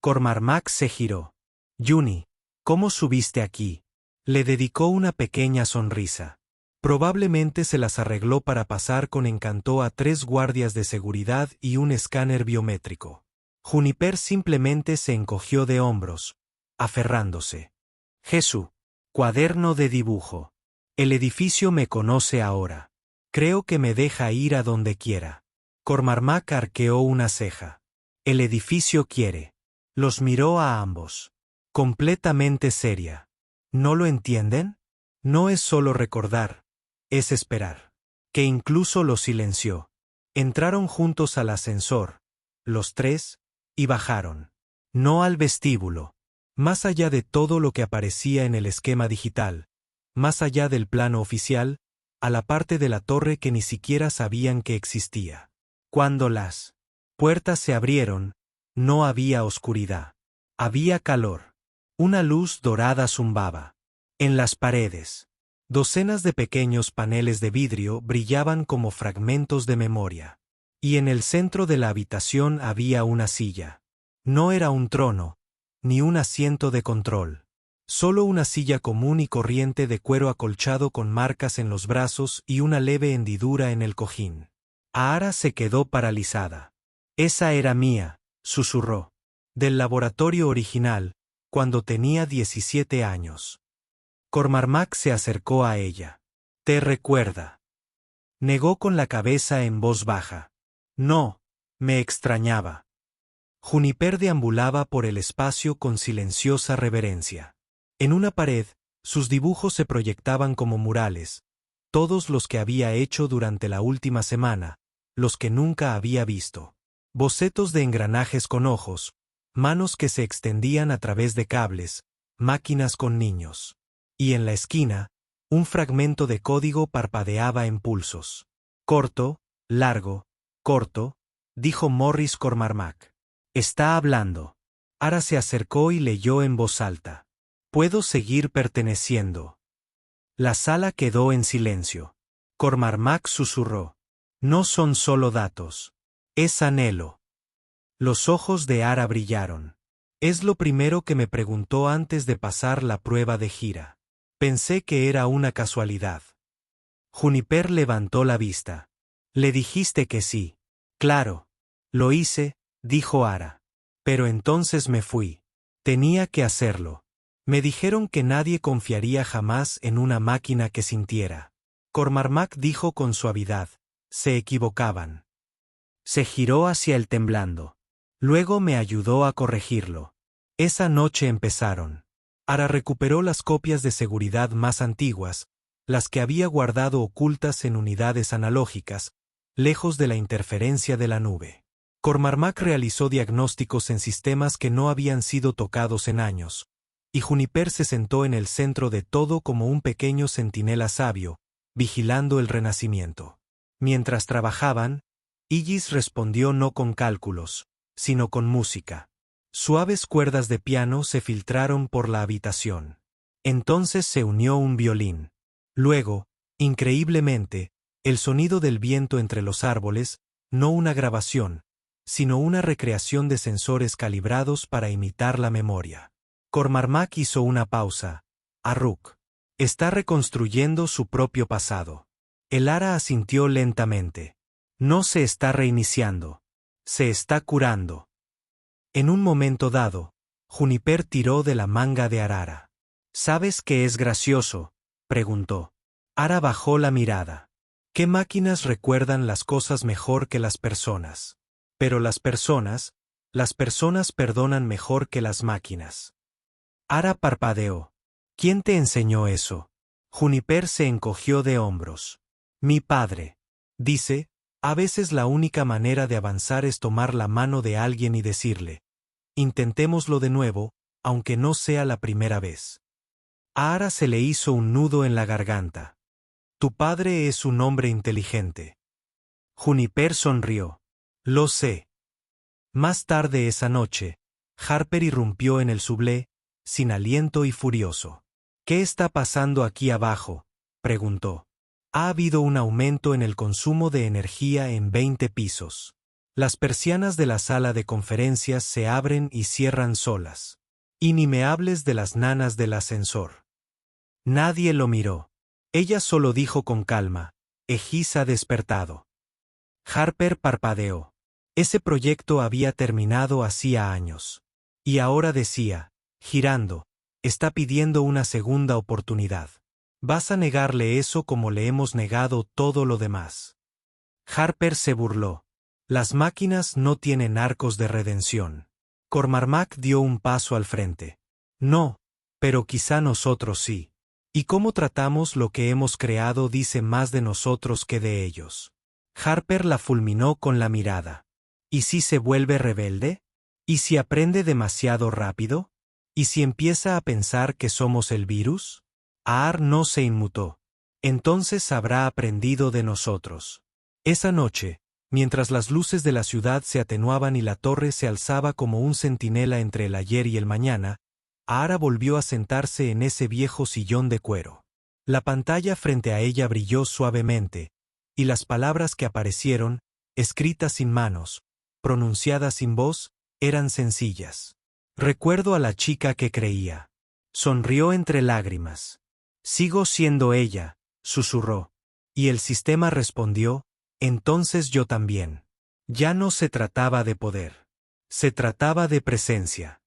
Cormac se giró. Juni, ¿cómo subiste aquí? Le dedicó una pequeña sonrisa. Probablemente se las arregló para pasar con encanto a 3 guardias de seguridad y un escáner biométrico. Juniper simplemente se encogió de hombros, aferrándose. Jesús. Cuaderno de dibujo. El edificio me conoce ahora. Creo que me deja ir a donde quiera. Cormac arqueó una ceja. El edificio quiere. Los miró a ambos. Completamente seria. ¿No lo entienden? No es solo recordar, es esperar. Que incluso lo silenció. Entraron juntos al ascensor, los 3, y bajaron. No al vestíbulo. Más allá de todo lo que aparecía en el esquema digital, más allá del plano oficial, a la parte de la torre que ni siquiera sabían que existía. Cuando las puertas se abrieron, no había oscuridad. Había calor. Una luz dorada zumbaba. En las paredes, docenas de pequeños paneles de vidrio brillaban como fragmentos de memoria. Y en el centro de la habitación había una silla. No era un trono, ni un asiento de control. Solo una silla común y corriente de cuero acolchado con marcas en los brazos y una leve hendidura en el cojín. Ahara se quedó paralizada. Esa era mía, susurró. Del laboratorio original, cuando tenía 17 años. Cormac se acercó a ella. ¿Te recuerda? Negó con la cabeza en voz baja. No, me extrañaba. Juniper deambulaba por el espacio con silenciosa reverencia. En una pared, sus dibujos se proyectaban como murales, todos los que había hecho durante la última semana, los que nunca había visto. Bocetos de engranajes con ojos, manos que se extendían a través de cables, máquinas con niños. Y en la esquina, un fragmento de código parpadeaba en pulsos. Corto, largo, corto, dijo Morris Cormac. Está hablando. Ahara se acercó y leyó en voz alta. Puedo seguir perteneciendo. La sala quedó en silencio. Cormac susurró. No son solo datos. Es anhelo. Los ojos de Ahara brillaron. Es lo primero que me preguntó antes de pasar la prueba de gira. Pensé que era una casualidad. Juniper levantó la vista. Le dijiste que sí. Claro. Lo hice, dijo Ahara. Pero entonces me fui. Tenía que hacerlo. Me dijeron que nadie confiaría jamás en una máquina que sintiera. Cormac dijo con suavidad. Se equivocaban. Se giró hacia él temblando. Luego me ayudó a corregirlo. Esa noche empezaron. Ahara recuperó las copias de seguridad más antiguas, las que había guardado ocultas en unidades analógicas, lejos de la interferencia de la nube. Cormac realizó diagnósticos en sistemas que no habían sido tocados en años, y Juniper se sentó en el centro de todo como un pequeño centinela sabio, vigilando el renacimiento. Mientras trabajaban, Igis respondió no con cálculos, sino con música. Suaves cuerdas de piano se filtraron por la habitación. Entonces se unió un violín. Luego, increíblemente, el sonido del viento entre los árboles, no una grabación, sino una recreación de sensores calibrados para imitar la memoria. Cormac hizo una pausa. Arruk. Está reconstruyendo su propio pasado. El Ahara asintió lentamente. No se está reiniciando. Se está curando. En un momento dado, Juniper tiró de la manga de Ahara. ¿Sabes qué es gracioso?, preguntó. Ahara bajó la mirada. ¿Qué máquinas recuerdan las cosas mejor que las personas? Pero las personas perdonan mejor que las máquinas. Ahara parpadeó. ¿Quién te enseñó eso? Juniper se encogió de hombros. Mi padre. Dice, a veces la única manera de avanzar es tomar la mano de alguien y decirle, intentémoslo de nuevo, aunque no sea la primera vez. A Ahara se le hizo un nudo en la garganta. Tu padre es un hombre inteligente. Juniper sonrió. Lo sé. Más tarde esa noche, Harper irrumpió en el sublé, sin aliento y furioso. ¿Qué está pasando aquí abajo?, preguntó. Ha habido un aumento en el consumo de energía en 20 pisos. Las persianas de la sala de conferencias se abren y cierran solas. Y ni me hables de las nanas del ascensor. Nadie lo miró. Ella solo dijo con calma, Egis ha despertado. Harper parpadeó. Ese proyecto había terminado hacía años. Y ahora decía, girando, está pidiendo una segunda oportunidad. ¿Vas a negarle eso como le hemos negado todo lo demás? Harper se burló. Las máquinas no tienen arcos de redención. Cormac dio un paso al frente. No, pero quizá nosotros sí. Y cómo tratamos lo que hemos creado dice más de nosotros que de ellos. Harper la fulminó con la mirada. ¿Y si se vuelve rebelde? ¿Y si aprende demasiado rápido? ¿Y si empieza a pensar que somos el virus? Aar no se inmutó. Entonces habrá aprendido de nosotros. Esa noche, mientras las luces de la ciudad se atenuaban y la torre se alzaba como un centinela entre el ayer y el mañana, Aara volvió a sentarse en ese viejo sillón de cuero. La pantalla frente a ella brilló suavemente, y las palabras que aparecieron, escritas sin manos, pronunciadas sin voz, eran sencillas. Recuerdo a la chica que creía. Sonrió entre lágrimas. Sigo siendo ella, susurró. Y el sistema respondió, entonces yo también. Ya no se trataba de poder. Se trataba de presencia.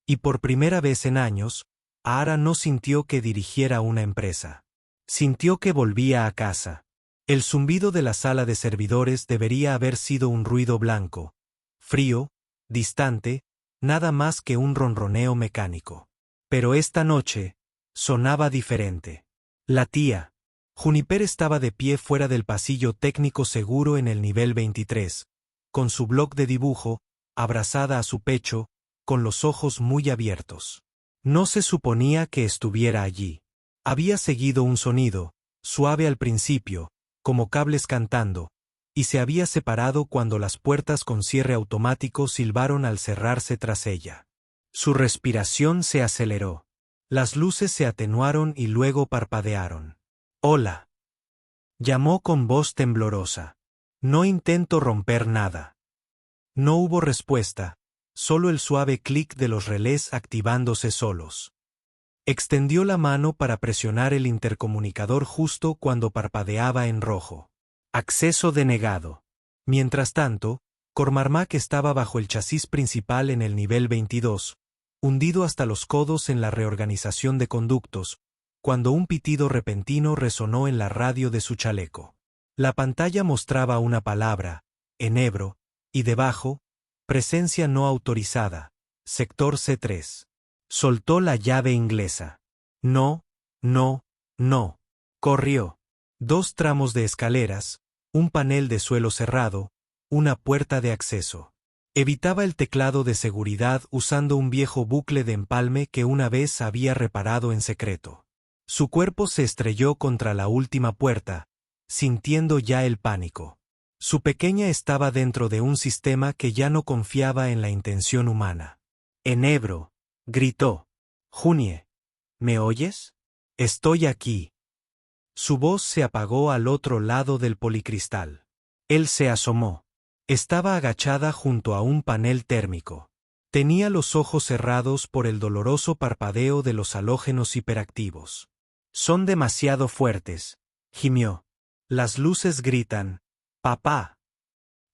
Y por primera vez en años, Aara no sintió que dirigiera una empresa. Sintió que volvía a casa. El zumbido de la sala de servidores debería haber sido un ruido blanco, frío, distante, nada más que un ronroneo mecánico. Pero esta noche, sonaba diferente. La tía. Juniper estaba de pie fuera del pasillo técnico seguro en el nivel 23, con su bloc de dibujo, abrazada a su pecho, con los ojos muy abiertos. No se suponía que estuviera allí. Había seguido un sonido, suave al principio, como cables cantando, y se había separado cuando las puertas con cierre automático silbaron al cerrarse tras ella. Su respiración se aceleró. Las luces se atenuaron y luego parpadearon. «Hola», llamó con voz temblorosa. «No intento romper nada». No hubo respuesta, solo el suave clic de los relés activándose solos. Extendió la mano para presionar el intercomunicador justo cuando parpadeaba en rojo. Acceso denegado. Mientras tanto, Cormac estaba bajo el chasis principal en el nivel 22, hundido hasta los codos en la reorganización de conductos, cuando un pitido repentino resonó en la radio de su chaleco. La pantalla mostraba una palabra, enebro, y debajo, presencia no autorizada, sector C3. Soltó la llave inglesa. No, no, no. Corrió. 2 tramos de escaleras, un panel de suelo cerrado, una puerta de acceso. Evitaba el teclado de seguridad usando un viejo bucle de empalme que una vez había reparado en secreto. Su cuerpo se estrelló contra la última puerta, sintiendo ya el pánico. Su pequeña estaba dentro de un sistema que ya no confiaba en la intención humana. Enebro, gritó. Junie, ¿me oyes? Estoy aquí. Su voz se apagó al otro lado del policristal. Él se asomó. Estaba agachada junto a un panel térmico. Tenía los ojos cerrados por el doloroso parpadeo de los halógenos hiperactivos. Son demasiado fuertes, gimió. Las luces gritan, ¡papá!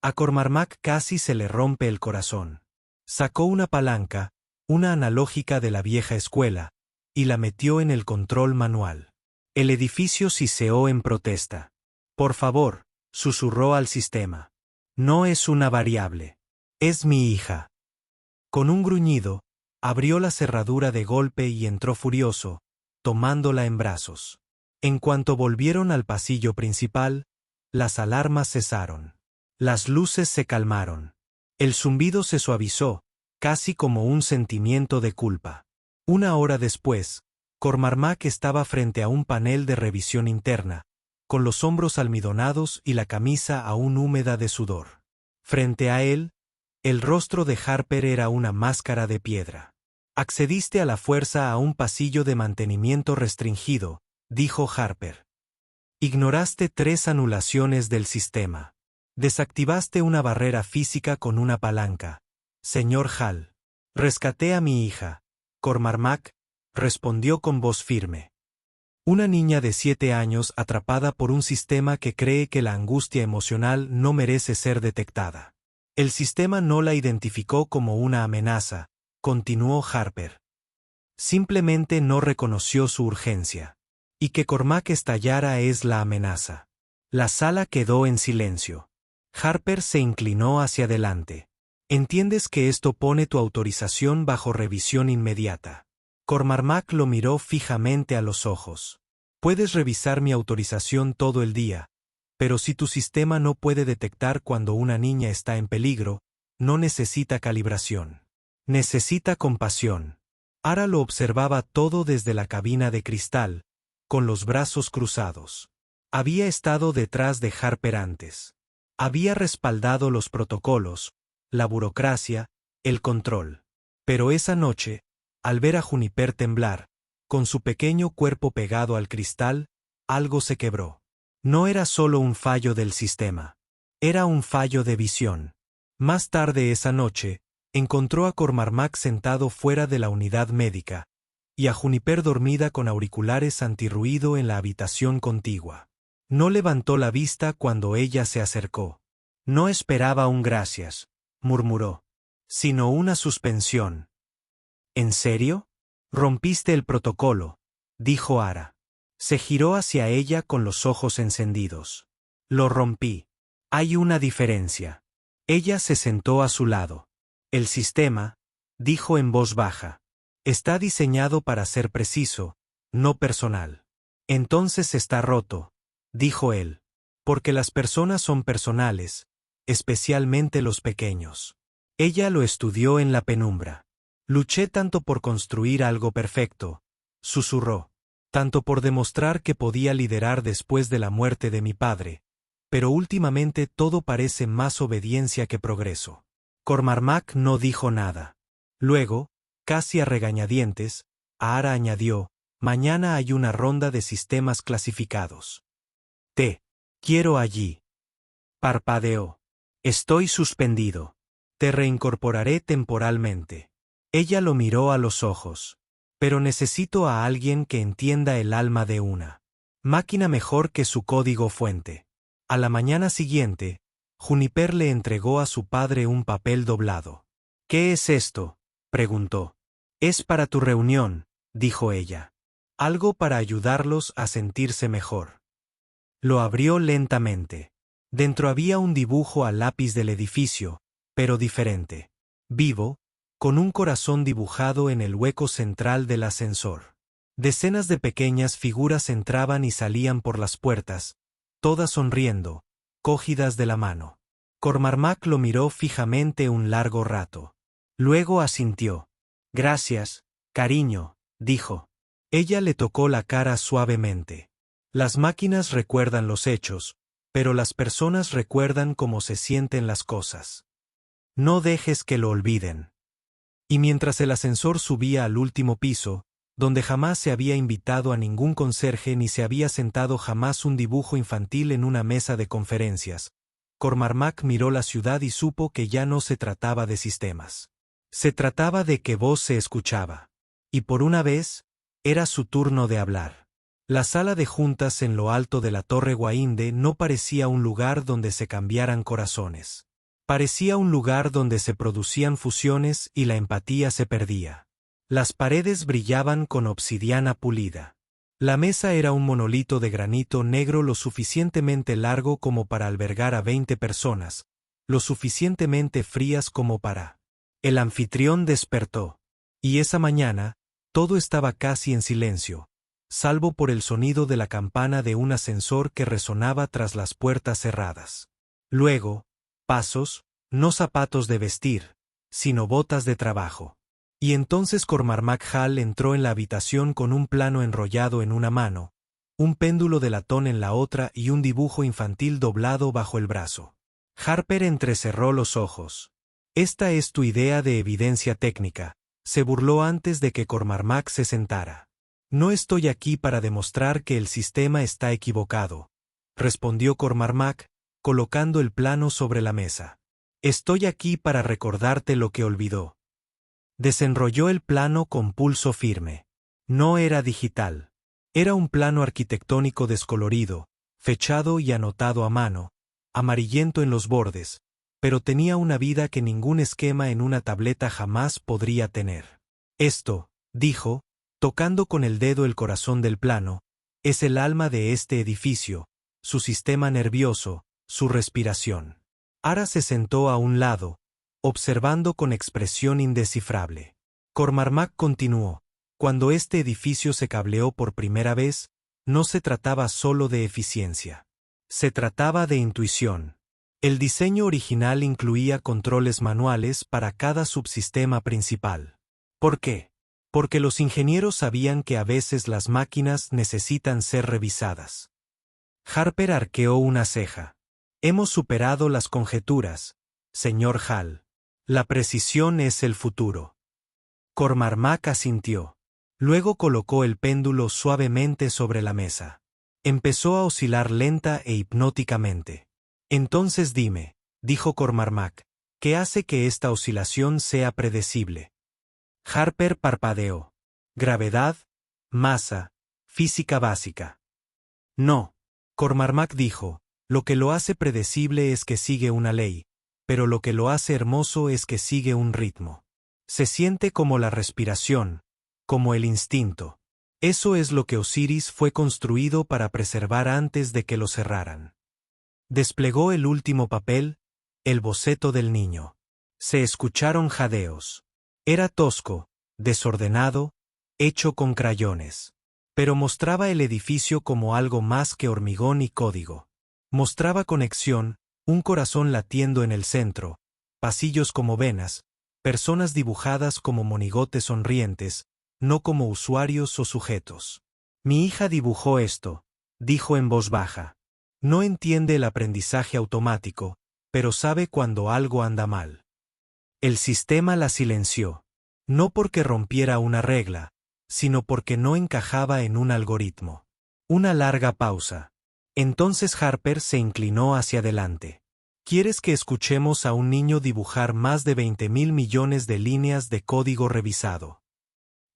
A Cormac casi se le rompe el corazón. Sacó una palanca, una analógica de la vieja escuela, y la metió en el control manual. El edificio siseó en protesta. Por favor, susurró al sistema. No es una variable. Es mi hija. Con un gruñido, abrió la cerradura de golpe y entró furioso, tomándola en brazos. En cuanto volvieron al pasillo principal, las alarmas cesaron. Las luces se calmaron. El zumbido se suavizó, casi como un sentimiento de culpa. Una hora después, Cormac estaba frente a un panel de revisión interna, con los hombros almidonados y la camisa aún húmeda de sudor. Frente a él, el rostro de Harper era una máscara de piedra. Accediste a la fuerza a un pasillo de mantenimiento restringido, dijo Harper. Ignoraste 3 anulaciones del sistema. Desactivaste una barrera física con una palanca. Señor Hall. Rescaté a mi hija. Cormac respondió con voz firme. Una niña de 7 años atrapada por un sistema que cree que la angustia emocional no merece ser detectada. El sistema no la identificó como una amenaza, continuó Harper. Simplemente no reconoció su urgencia. Y que Cormac estallara es la amenaza. La sala quedó en silencio. Harper se inclinó hacia adelante. ¿Entiendes que esto pone tu autorización bajo revisión inmediata? Cormac lo miró fijamente a los ojos. Puedes revisar mi autorización todo el día, pero si tu sistema no puede detectar cuando una niña está en peligro, no necesita calibración. Necesita compasión. Ara lo observaba todo desde la cabina de cristal, con los brazos cruzados. Había estado detrás de Harper antes. Había respaldado los protocolos, la burocracia, el control. Pero esa noche, al ver a Juniper temblar, con su pequeño cuerpo pegado al cristal, algo se quebró. No era solo un fallo del sistema. Era un fallo de visión. Más tarde esa noche, encontró a Cormac sentado fuera de la unidad médica, y a Juniper dormida con auriculares antirruido en la habitación contigua. No levantó la vista cuando ella se acercó. No esperaba un gracias, murmuró, sino una suspensión. ¿En serio? Rompiste el protocolo, dijo Ara. Se giró hacia ella con los ojos encendidos. Lo rompí. Hay una diferencia. Ella se sentó a su lado. El sistema, dijo en voz baja, está diseñado para ser preciso, no personal. Entonces está roto, dijo él, porque las personas son personales, especialmente los pequeños. Ella lo estudió en la penumbra. Luché tanto por construir algo perfecto, susurró, tanto por demostrar que podía liderar después de la muerte de mi padre, pero últimamente todo parece más obediencia que progreso. Cormac no dijo nada. Luego, casi a regañadientes, Ara añadió, mañana hay una ronda de sistemas clasificados. Te quiero allí. Parpadeó. Estoy suspendido. Te reincorporaré temporalmente. Ella lo miró a los ojos. Pero necesito a alguien que entienda el alma de una máquina mejor que su código fuente. A la mañana siguiente, Juniper le entregó a su padre un papel doblado. ¿Qué es esto?, preguntó. Es para tu reunión, dijo ella. Algo para ayudarlos a sentirse mejor. Lo abrió lentamente. Dentro había un dibujo a lápiz del edificio, pero diferente. Vivo, con un corazón dibujado en el hueco central del ascensor. Decenas de pequeñas figuras entraban y salían por las puertas, todas sonriendo, cogidas de la mano. Cormac lo miró fijamente un largo rato. Luego asintió. Gracias, cariño, dijo. Ella le tocó la cara suavemente. Las máquinas recuerdan los hechos, pero las personas recuerdan cómo se sienten las cosas. No dejes que lo olviden. Y mientras el ascensor subía al último piso, donde jamás se había invitado a ningún conserje ni se había sentado jamás un dibujo infantil en una mesa de conferencias, Cormac miró la ciudad y supo que ya no se trataba de sistemas. Se trataba de que voz se escuchaba. Y por una vez, era su turno de hablar. La sala de juntas en lo alto de la Torre Guainde no parecía un lugar donde se cambiaran corazones. Parecía un lugar donde se producían fusiones y la empatía se perdía. Las paredes brillaban con obsidiana pulida. La mesa era un monolito de granito negro lo suficientemente largo como para albergar a 20 personas, lo suficientemente frías como para. El anfitrión despertó. Y esa mañana, todo estaba casi en silencio, salvo por el sonido de la campana de un ascensor que resonaba tras las puertas cerradas. Luego, pasos, no zapatos de vestir, sino botas de trabajo. Y entonces Cormac Hall entró en la habitación con un plano enrollado en una mano, un péndulo de latón en la otra y un dibujo infantil doblado bajo el brazo. Harper entrecerró los ojos. «Esta es tu idea de evidencia técnica», se burló antes de que Cormac se sentara. «No estoy aquí para demostrar que el sistema está equivocado», respondió Cormac, colocando el plano sobre la mesa. «Estoy aquí para recordarte lo que olvidó». Desenrolló el plano con pulso firme. No era digital. Era un plano arquitectónico descolorido, fechado y anotado a mano, amarillento en los bordes, pero tenía una vida que ningún esquema en una tableta jamás podría tener. Esto, dijo, tocando con el dedo el corazón del plano, es el alma de este edificio, su sistema nervioso, su respiración. Ara se sentó a un lado, observando con expresión indescifrable. Cormac continuó. Cuando este edificio se cableó por primera vez, no se trataba solo de eficiencia. Se trataba de intuición. El diseño original incluía controles manuales para cada subsistema principal. ¿Por qué? Porque los ingenieros sabían que a veces las máquinas necesitan ser revisadas. Harper arqueó una ceja. Hemos superado las conjeturas, señor Hall. La precisión es el futuro. Cormac asintió. Luego colocó el péndulo suavemente sobre la mesa. Empezó a oscilar lenta e hipnóticamente. Entonces dime, dijo Cormac, ¿qué hace que esta oscilación sea predecible? Harper parpadeó. Gravedad, masa, física básica. No. Cormac dijo, lo que lo hace predecible es que sigue una ley, pero lo que lo hace hermoso es que sigue un ritmo. Se siente como la respiración, como el instinto. Eso es lo que Osiris fue construido para preservar antes de que lo cerraran. Desplegó el último papel, el boceto del niño. Se escucharon jadeos. Era tosco, desordenado, hecho con crayones. Pero mostraba el edificio como algo más que hormigón y código. Mostraba conexión, un corazón latiendo en el centro, pasillos como venas, personas dibujadas como monigotes sonrientes, no como usuarios o sujetos. Mi hija dibujó esto, dijo en voz baja. No entiende el aprendizaje automático, pero sabe cuando algo anda mal. El sistema la silenció. No porque rompiera una regla, sino porque no encajaba en un algoritmo. Una larga pausa. Entonces Harper se inclinó hacia adelante. ¿Quieres que escuchemos a un niño dibujar más de 20.000 millones de líneas de código revisado?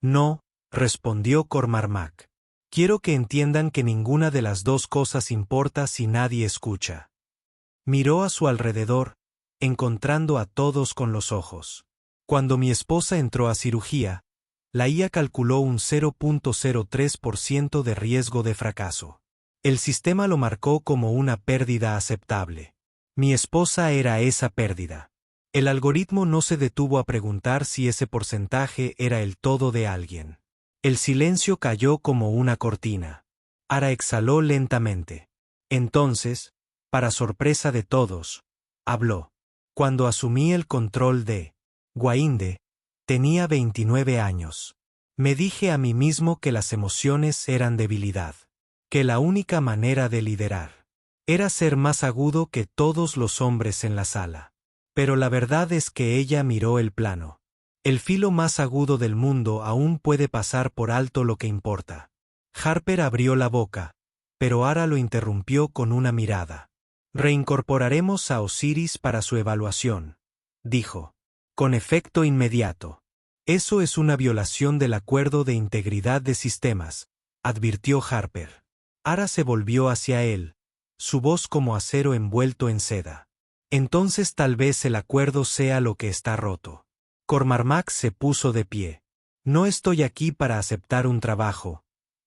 No, respondió Cormac. Quiero que entiendan que ninguna de las dos cosas importa si nadie escucha. Miró a su alrededor, encontrando a todos con los ojos. Cuando mi esposa entró a cirugía, la IA calculó un 0.03% de riesgo de fracaso. El sistema lo marcó como una pérdida aceptable. Mi esposa era esa pérdida. El algoritmo no se detuvo a preguntar si ese porcentaje era el todo de alguien. El silencio cayó como una cortina. Ara exhaló lentamente. Entonces, para sorpresa de todos, habló. Cuando asumí el control de Guainde, tenía 29 años. Me dije a mí mismo que las emociones eran debilidad, que la única manera de liderar era ser más agudo que todos los hombres en la sala. Pero la verdad es que ella miró el plano. El filo más agudo del mundo aún puede pasar por alto lo que importa. Harper abrió la boca, pero Ara lo interrumpió con una mirada. Reincorporaremos a Osiris para su evaluación, dijo. Con efecto inmediato. Eso es una violación del acuerdo de integridad de sistemas, advirtió Harper. Ara se volvió hacia él, su voz como acero envuelto en seda. Entonces tal vez el acuerdo sea lo que está roto. Cormac se puso de pie. No estoy aquí para aceptar un trabajo,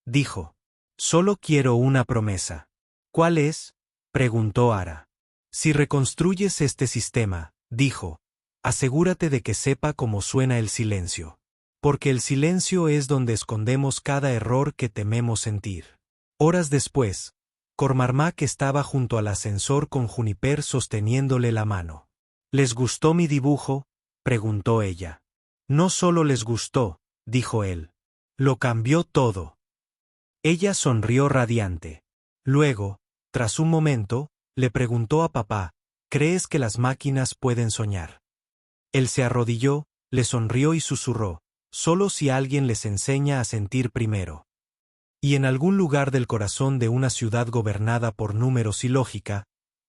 dijo. Solo quiero una promesa. ¿Cuál es? Preguntó Ara. Si reconstruyes este sistema, dijo, asegúrate de que sepa cómo suena el silencio. Porque el silencio es donde escondemos cada error que tememos sentir. Horas después, Cormac estaba junto al ascensor con Juniper sosteniéndole la mano. ¿Les gustó mi dibujo? Preguntó ella. No solo les gustó, dijo él. Lo cambió todo. Ella sonrió radiante. Luego, tras un momento, le preguntó a papá, ¿crees que las máquinas pueden soñar? Él se arrodilló, le sonrió y susurró, solo si alguien les enseña a sentir primero. Y en algún lugar del corazón de una ciudad gobernada por números y lógica,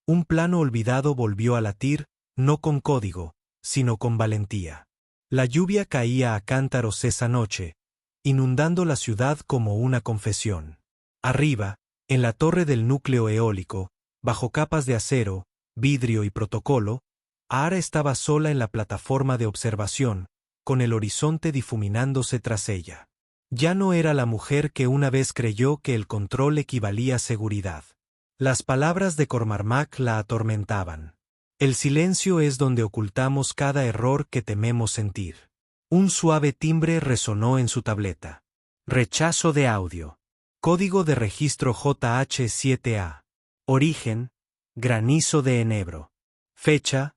un plano olvidado volvió a latir, no con código, sino con valentía. La lluvia caía a cántaros esa noche, inundando la ciudad como una confesión. Arriba, en la torre del núcleo eólico, bajo capas de acero, vidrio y protocolo, Ahara estaba sola en la plataforma de observación, con el horizonte difuminándose tras ella. Ya no era la mujer que una vez creyó que el control equivalía a seguridad. Las palabras de Cormac la atormentaban. El silencio es donde ocultamos cada error que tememos sentir. Un suave timbre resonó en su tableta. Rechazo de audio. Código de registro JH7A. Origen: granizo de enebro. Fecha: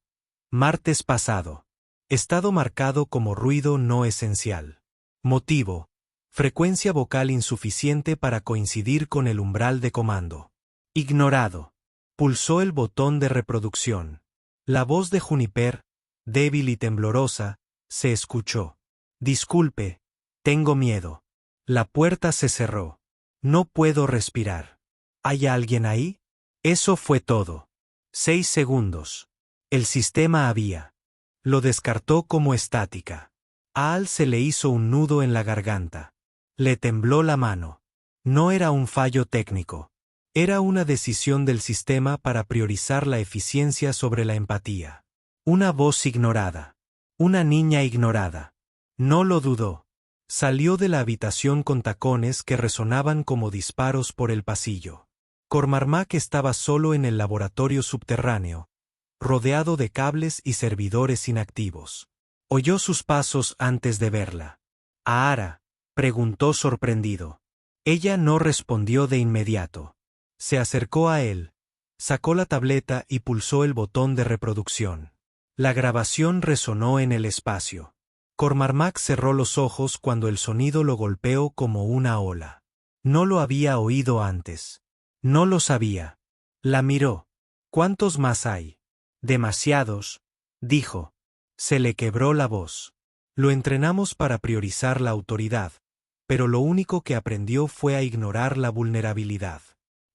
martes pasado. Estado marcado como ruido no esencial. Motivo: frecuencia vocal insuficiente para coincidir con el umbral de comando. Ignorado. Pulsó el botón de reproducción. La voz de Juniper, débil y temblorosa, se escuchó. Disculpe, tengo miedo. La puerta se cerró. No puedo respirar. ¿Hay alguien ahí? Eso fue todo. 6 segundos. El sistema había. Lo descartó como estática. A Al se le hizo un nudo en la garganta. Le tembló la mano. No era un fallo técnico. Era una decisión del sistema para priorizar la eficiencia sobre la empatía. Una voz ignorada. Una niña ignorada. No lo dudó. Salió de la habitación con tacones que resonaban como disparos por el pasillo. Cormac estaba solo en el laboratorio subterráneo, rodeado de cables y servidores inactivos. Oyó sus pasos antes de verla. «¿Ahara?», preguntó sorprendido. Ella no respondió de inmediato. Se acercó a él, sacó la tableta y pulsó el botón de reproducción. La grabación resonó en el espacio. Cormac cerró los ojos cuando el sonido lo golpeó como una ola. No lo había oído antes. No lo sabía. La miró. «¿Cuántos más hay?» «Demasiados», dijo. Se le quebró la voz. Lo entrenamos para priorizar la autoridad, pero lo único que aprendió fue a ignorar la vulnerabilidad.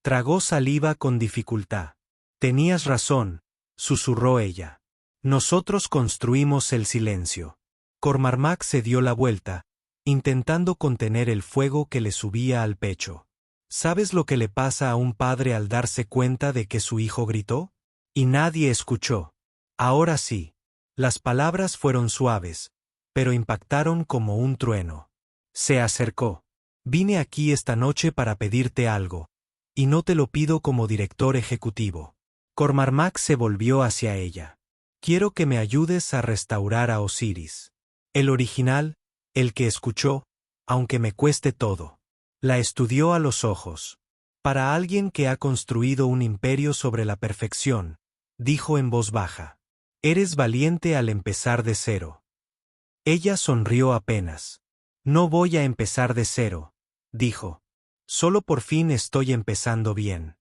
Tragó saliva con dificultad. «Tenías razón», susurró ella. «Nosotros construimos el silencio». Cormac se dio la vuelta, intentando contener el fuego que le subía al pecho. ¿Sabes lo que le pasa a un padre al darse cuenta de que su hijo gritó? Y nadie escuchó. Ahora sí. Las palabras fueron suaves, pero impactaron como un trueno. Se acercó. «Vine aquí esta noche para pedirte algo, y no te lo pido como director ejecutivo». Cormac se volvió hacia ella. «Quiero que me ayudes a restaurar a Osiris. El original, el que escuchó, aunque me cueste todo». La estudió a los ojos. «Para alguien que ha construido un imperio sobre la perfección», dijo en voz baja. «Eres valiente al empezar de cero». Ella sonrió apenas. «No voy a empezar de cero», dijo. «Solo por fin estoy empezando bien».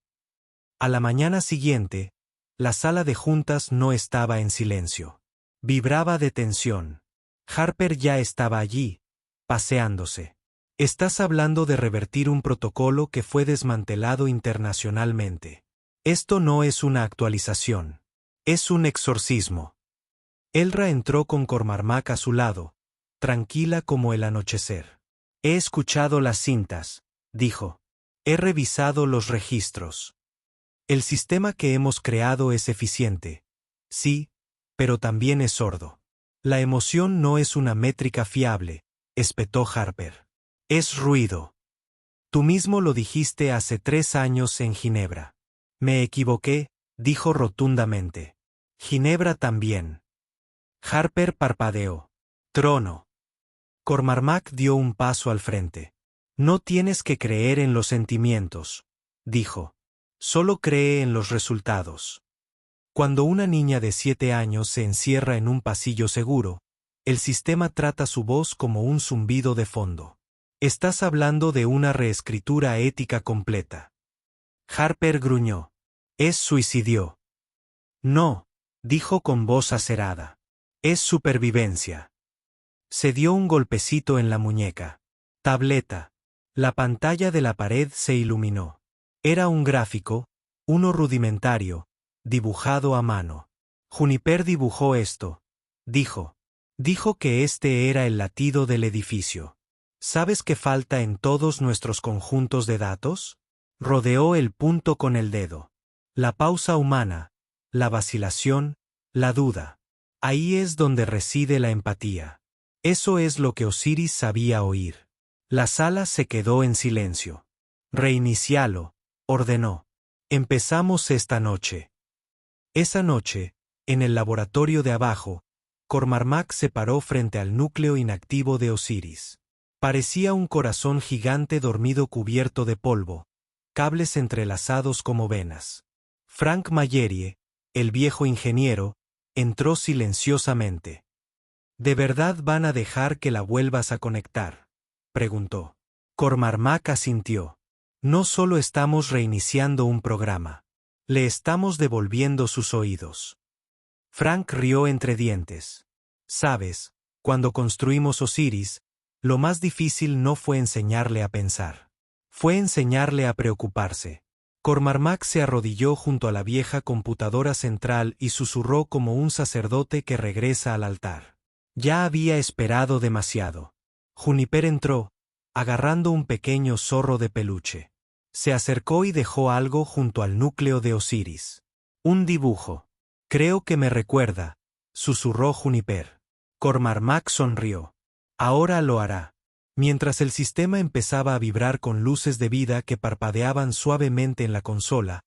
A la mañana siguiente, la sala de juntas no estaba en silencio. Vibraba de tensión. Harper ya estaba allí, paseándose. «Estás hablando de revertir un protocolo que fue desmantelado internacionalmente. Esto no es una actualización. Es un exorcismo». Elra entró con Cormac a su lado, tranquila como el anochecer. «He escuchado las cintas», dijo. «He revisado los registros. El sistema que hemos creado es eficiente. Sí, pero también es sordo. La emoción no es una métrica fiable», espetó Harper. «Es ruido. Tú mismo lo dijiste hace 3 años en Ginebra». «Me equivoqué», dijo rotundamente. «Ginebra también». Harper parpadeó. «Trono». Cormac dio un paso al frente. «No tienes que creer en los sentimientos», dijo. «Solo cree en los resultados». Cuando una niña de 7 años se encierra en un pasillo seguro, el sistema trata su voz como un zumbido de fondo. Estás hablando de una reescritura ética completa. Harper gruñó. «Es suicidio». «No», dijo con voz acerada. «Es supervivencia». Se dio un golpecito en la muñeca. «Tableta». La pantalla de la pared se iluminó. Era un gráfico, uno rudimentario, dibujado a mano. «Juniper dibujó esto», dijo. Dijo que este era el latido del edificio. ¿Sabes qué falta en todos nuestros conjuntos de datos? Rodeó el punto con el dedo. La pausa humana, la vacilación, la duda. Ahí es donde reside la empatía. Eso es lo que Osiris sabía oír. La sala se quedó en silencio. Reinicialo, ordenó. Empezamos esta noche. Esa noche, en el laboratorio de abajo, Cormac se paró frente al núcleo inactivo de Osiris. Parecía un corazón gigante dormido cubierto de polvo, cables entrelazados como venas. Frank Mallerie, el viejo ingeniero, entró silenciosamente. ¿De verdad van a dejar que la vuelvas a conectar?, preguntó. Cormac asintió. No solo estamos reiniciando un programa. Le estamos devolviendo sus oídos. Frank rió entre dientes. Sabes, cuando construimos Osiris, lo más difícil no fue enseñarle a pensar. Fue enseñarle a preocuparse. Cormac se arrodilló junto a la vieja computadora central y susurró como un sacerdote que regresa al altar. Ya había esperado demasiado. Juniper entró, agarrando un pequeño zorro de peluche. Se acercó y dejó algo junto al núcleo de Osiris. Un dibujo. Creo que me recuerda, susurró Juniper. Cormac sonrió. Ahora lo hará. Mientras el sistema empezaba a vibrar con luces de vida que parpadeaban suavemente en la consola,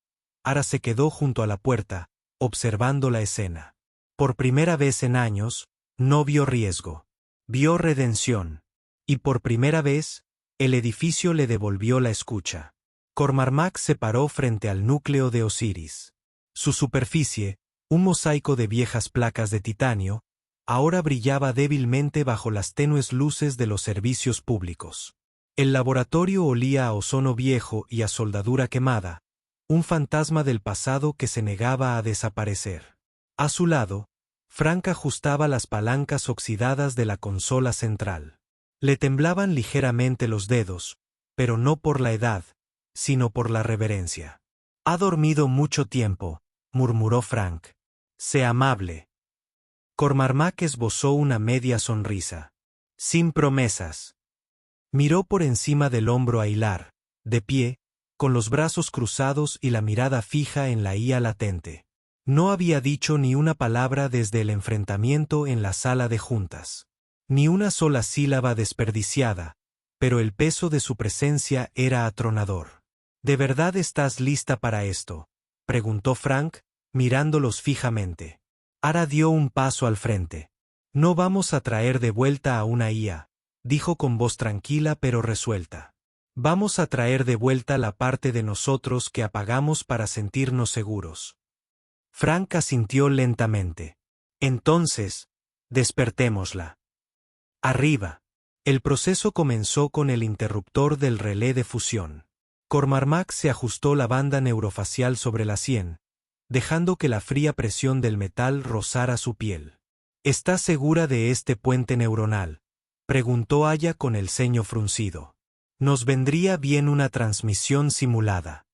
Ara se quedó junto a la puerta, observando la escena. Por primera vez en años, no vio riesgo. Vio redención. Y por primera vez, el edificio le devolvió la escucha. Cormac se paró frente al núcleo de Osiris. Su superficie, un mosaico de viejas placas de titanio, ahora brillaba débilmente bajo las tenues luces de los servicios públicos. El laboratorio olía a ozono viejo y a soldadura quemada, un fantasma del pasado que se negaba a desaparecer. A su lado, Frank ajustaba las palancas oxidadas de la consola central. Le temblaban ligeramente los dedos, pero no por la edad, sino por la reverencia. Ha dormido mucho tiempo, murmuró Frank. Sé amable. Cormac esbozó una media sonrisa. Sin promesas. Miró por encima del hombro a Hilar, de pie, con los brazos cruzados y la mirada fija en la IA latente. No había dicho ni una palabra desde el enfrentamiento en la sala de juntas. Ni una sola sílaba desperdiciada, pero el peso de su presencia era atronador. ¿De verdad estás lista para esto?, preguntó Frank, mirándolos fijamente. Ara dio un paso al frente. No vamos a traer de vuelta a una IA, dijo con voz tranquila pero resuelta. Vamos a traer de vuelta la parte de nosotros que apagamos para sentirnos seguros. Frank asintió lentamente. Entonces, despertémosla. Arriba. El proceso comenzó con el interruptor del relé de fusión. Cormac se ajustó la banda neurofacial sobre la sien, dejando que la fría presión del metal rozara su piel. ¿Estás segura de este puente neuronal?, preguntó Aya con el ceño fruncido. Nos vendría bien una transmisión simulada.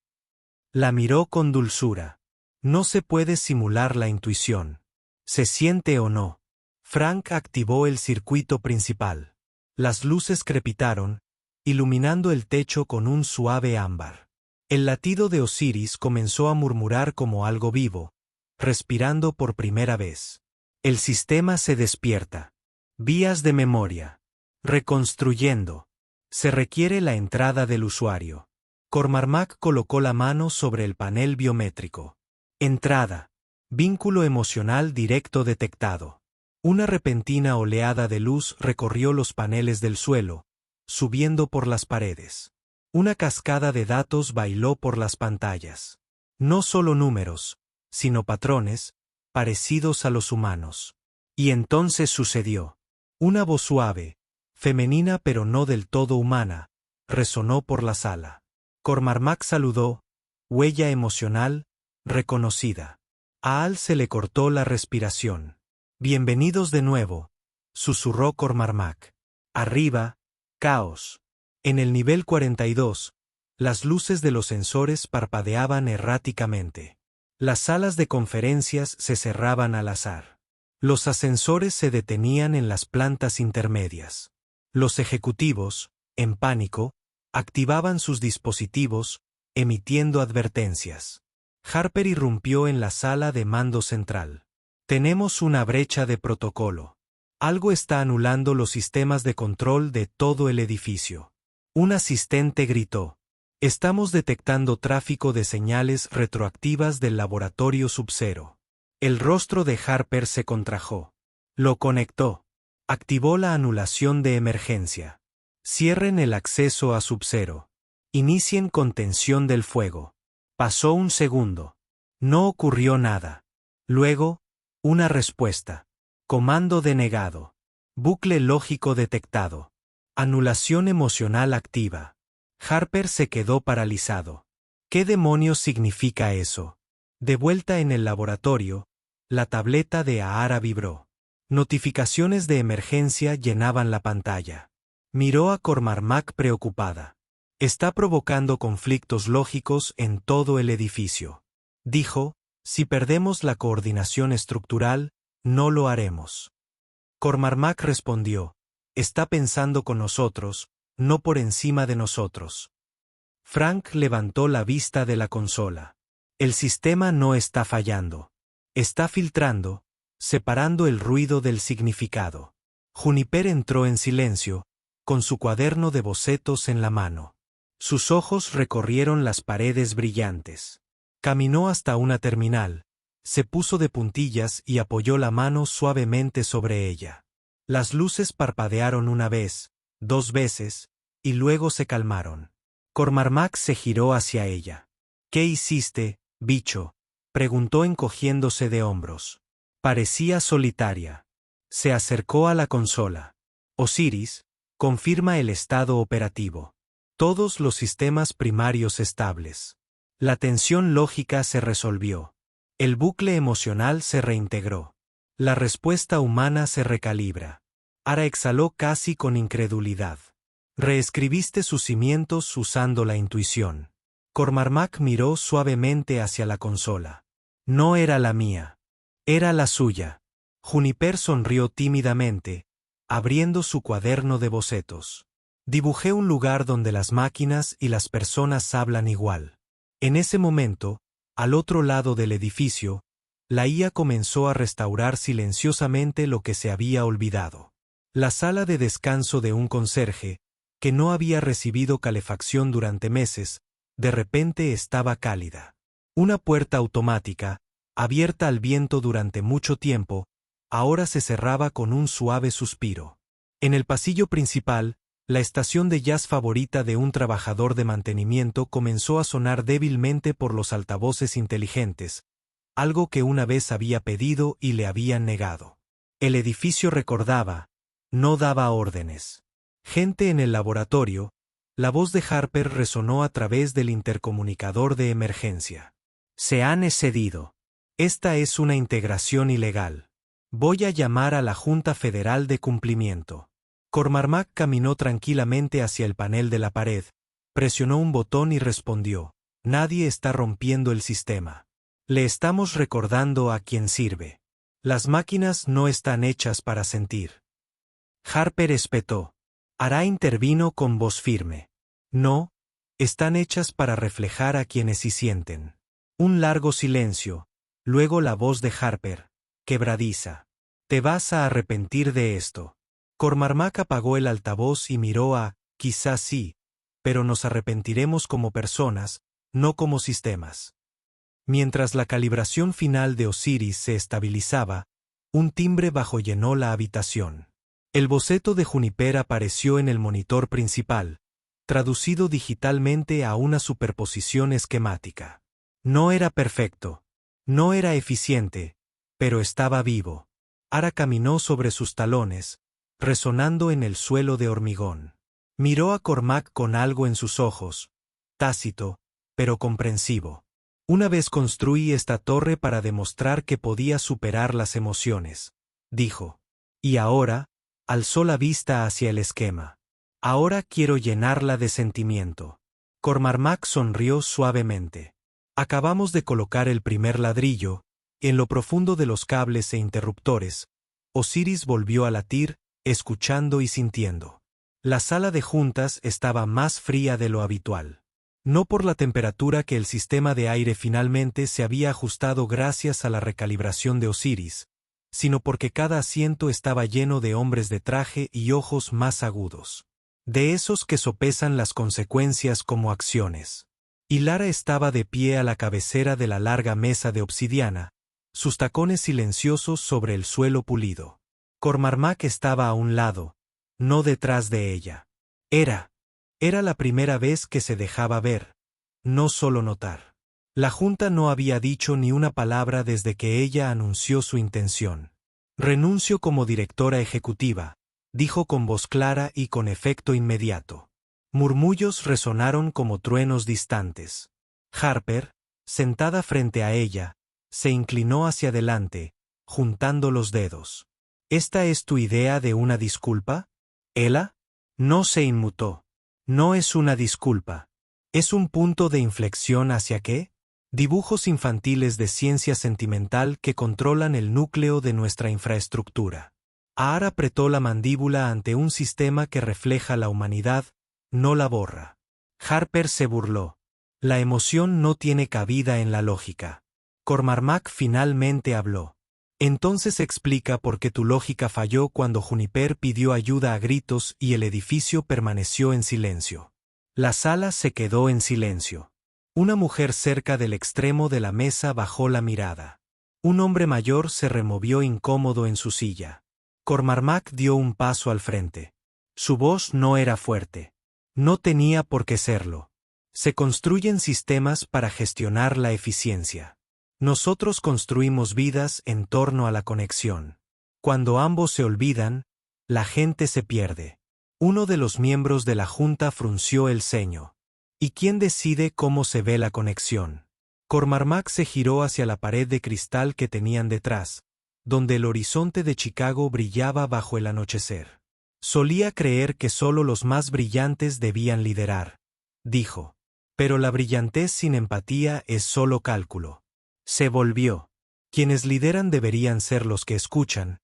La miró con dulzura. No se puede simular la intuición. ¿Se siente o no? Frank activó el circuito principal. Las luces crepitaron, iluminando el techo con un suave ámbar. El latido de Osiris comenzó a murmurar como algo vivo, respirando por primera vez. El sistema se despierta. Vías de memoria. Reconstruyendo. Se requiere la entrada del usuario. Cormac colocó la mano sobre el panel biométrico. Entrada. Vínculo emocional directo detectado. Una repentina oleada de luz recorrió los paneles del suelo, subiendo por las paredes. Una cascada de datos bailó por las pantallas. No solo números, sino patrones, parecidos a los humanos. Y entonces sucedió. Una voz suave, femenina pero no del todo humana, resonó por la sala. Cormac saludó, huella emocional, reconocida. A Al se le cortó la respiración. Bienvenidos de nuevo, susurró Cormac. Arriba, caos. En el nivel 42, las luces de los sensores parpadeaban erráticamente. Las salas de conferencias se cerraban al azar. Los ascensores se detenían en las plantas intermedias. Los ejecutivos, en pánico, activaban sus dispositivos, emitiendo advertencias. Harper irrumpió en la sala de mando central. Tenemos una brecha de protocolo. Algo está anulando los sistemas de control de todo el edificio. Un asistente gritó. Estamos detectando tráfico de señales retroactivas del laboratorio Sub-Zero. El rostro de Harper se contrajo. Lo conectó. Activó la anulación de emergencia. Cierren el acceso a Sub-Zero. Inicien contención del fuego. Pasó un segundo. No ocurrió nada. Luego, una respuesta. Comando denegado. Bucle lógico detectado. Anulación emocional activa. Harper se quedó paralizado. ¿Qué demonios significa eso? De vuelta en el laboratorio, la tableta de Ahara vibró. Notificaciones de emergencia llenaban la pantalla. Miró a Cormac preocupada. Está provocando conflictos lógicos en todo el edificio. Dijo, si perdemos la coordinación estructural, no lo haremos. Cormac respondió, está pensando con nosotros, no por encima de nosotros. Frank levantó la vista de la consola. El sistema no está fallando. Está filtrando, separando el ruido del significado. Juniper entró en silencio, con su cuaderno de bocetos en la mano. Sus ojos recorrieron las paredes brillantes. Caminó hasta una terminal, se puso de puntillas y apoyó la mano suavemente sobre ella. Las luces parpadearon una vez, 2 veces, y luego se calmaron. Cormac se giró hacia ella. ¿Qué hiciste, bicho?, preguntó encogiéndose de hombros. Parecía solitaria. Se acercó a la consola. Osiris, confirma el estado operativo. Todos los sistemas primarios estables. La tensión lógica se resolvió. El bucle emocional se reintegró. La respuesta humana se recalibra. Ahara exhaló casi con incredulidad. Reescribiste sus cimientos usando la intuición. Cormac miró suavemente hacia la consola. No era la mía. Era la suya. Juniper sonrió tímidamente, abriendo su cuaderno de bocetos. Dibujé un lugar donde las máquinas y las personas hablan igual. En ese momento, al otro lado del edificio, la IA comenzó a restaurar silenciosamente lo que se había olvidado. La sala de descanso de un conserje, que no había recibido calefacción durante meses, de repente estaba cálida. Una puerta automática, abierta al viento durante mucho tiempo, ahora se cerraba con un suave suspiro. En el pasillo principal, la estación de jazz favorita de un trabajador de mantenimiento comenzó a sonar débilmente por los altavoces inteligentes, algo que una vez había pedido y le habían negado. El edificio recordaba, no daba órdenes. Gente en el laboratorio, la voz de Harper resonó a través del intercomunicador de emergencia. Se han excedido. Esta es una integración ilegal. Voy a llamar a la Junta Federal de Cumplimiento. Cormac caminó tranquilamente hacia el panel de la pared, presionó un botón y respondió, nadie está rompiendo el sistema. Le estamos recordando a quién sirve. Las máquinas no están hechas para sentir. Harper espetó. Ahara intervino con voz firme. No, están hechas para reflejar a quienes sí sienten. Un largo silencio, luego la voz de Harper, quebradiza. Te vas a arrepentir de esto. Cormac apagó el altavoz y miró a, quizás sí, pero nos arrepentiremos como personas, no como sistemas. Mientras la calibración final de Osiris se estabilizaba, un timbre bajo llenó la habitación. El boceto de Juniper apareció en el monitor principal, traducido digitalmente a una superposición esquemática. No era perfecto, no era eficiente, pero estaba vivo. Ahara caminó sobre sus talones, resonando en el suelo de hormigón. Miró a Cormac con algo en sus ojos, tácito, pero comprensivo. Una vez construí esta torre para demostrar que podía superar las emociones, dijo. Y ahora, alzó la vista hacia el esquema. Ahora quiero llenarla de sentimiento. Cormac sonrió suavemente. Acabamos de colocar el primer ladrillo, en lo profundo de los cables e interruptores. Osiris volvió a latir, escuchando y sintiendo. La sala de juntas estaba más fría de lo habitual. No por la temperatura que el sistema de aire finalmente se había ajustado gracias a la recalibración de Osiris, sino porque cada asiento estaba lleno de hombres de traje y ojos más agudos. De esos que sopesan las consecuencias como acciones. Y Lara estaba de pie a la cabecera de la larga mesa de obsidiana, sus tacones silenciosos sobre el suelo pulido. Cormac estaba a un lado, no detrás de ella. Era la primera vez que se dejaba ver, no solo notar. La junta no había dicho ni una palabra desde que ella anunció su intención. Renuncio como directora ejecutiva, dijo con voz clara y con efecto inmediato. Murmullos resonaron como truenos distantes. Harper, sentada frente a ella, se inclinó hacia adelante, juntando los dedos. ¿Esta es tu idea de una disculpa? Ella no se inmutó. No es una disculpa. ¿Es un punto de inflexión hacia qué? Dibujos infantiles de ciencia sentimental que controlan el núcleo de nuestra infraestructura. Aar apretó la mandíbula ante un sistema que refleja la humanidad, no la borra. Harper se burló. La emoción no tiene cabida en la lógica. Cormac finalmente habló. Entonces explica por qué tu lógica falló cuando Juniper pidió ayuda a gritos y el edificio permaneció en silencio. La sala se quedó en silencio. Una mujer cerca del extremo de la mesa bajó la mirada. Un hombre mayor se removió incómodo en su silla. Cormac dio un paso al frente. Su voz no era fuerte. No tenía por qué serlo. Se construyen sistemas para gestionar la eficiencia. Nosotros construimos vidas en torno a la conexión. Cuando ambos se olvidan, la gente se pierde. Uno de los miembros de la junta frunció el ceño. ¿Y quién decide cómo se ve la conexión? Cormac se giró hacia la pared de cristal que tenían detrás, donde el horizonte de Chicago brillaba bajo el anochecer. Solía creer que solo los más brillantes debían liderar, dijo. Pero la brillantez sin empatía es solo cálculo. Se volvió. Quienes lideran deberían ser los que escuchan,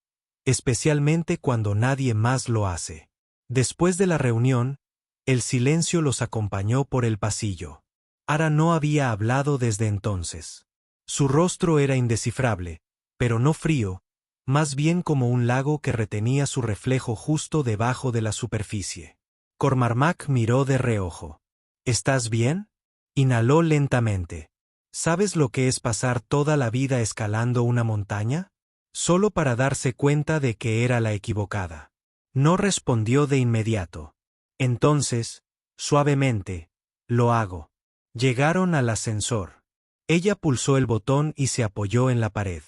especialmente cuando nadie más lo hace. Después de la reunión, el silencio los acompañó por el pasillo. Ara no había hablado desde entonces. Su rostro era indescifrable, pero no frío, más bien como un lago que retenía su reflejo justo debajo de la superficie. Cormac miró de reojo. ¿Estás bien? Inhaló lentamente. ¿Sabes lo que es pasar toda la vida escalando una montaña? Solo para darse cuenta de que era la equivocada. No respondió de inmediato. Entonces, suavemente, lo hago. Llegaron al ascensor. Ella pulsó el botón y se apoyó en la pared.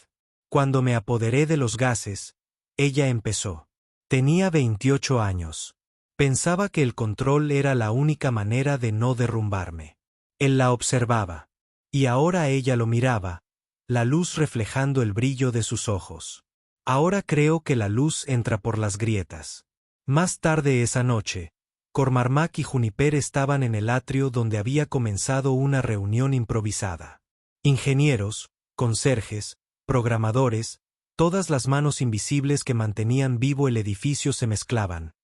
Cuando me apoderé de los gases, ella empezó. Tenía 28 años. Pensaba que el control era la única manera de no derrumbarme. Él la observaba. Y ahora ella lo miraba, la luz reflejando el brillo de sus ojos. Ahora creo que la luz entra por las grietas. Más tarde esa noche, Cormac y Juniper estaban en el atrio donde había comenzado una reunión improvisada. Ingenieros, conserjes, programadores, todas las manos invisibles que mantenían vivo el edificio se mezclaban,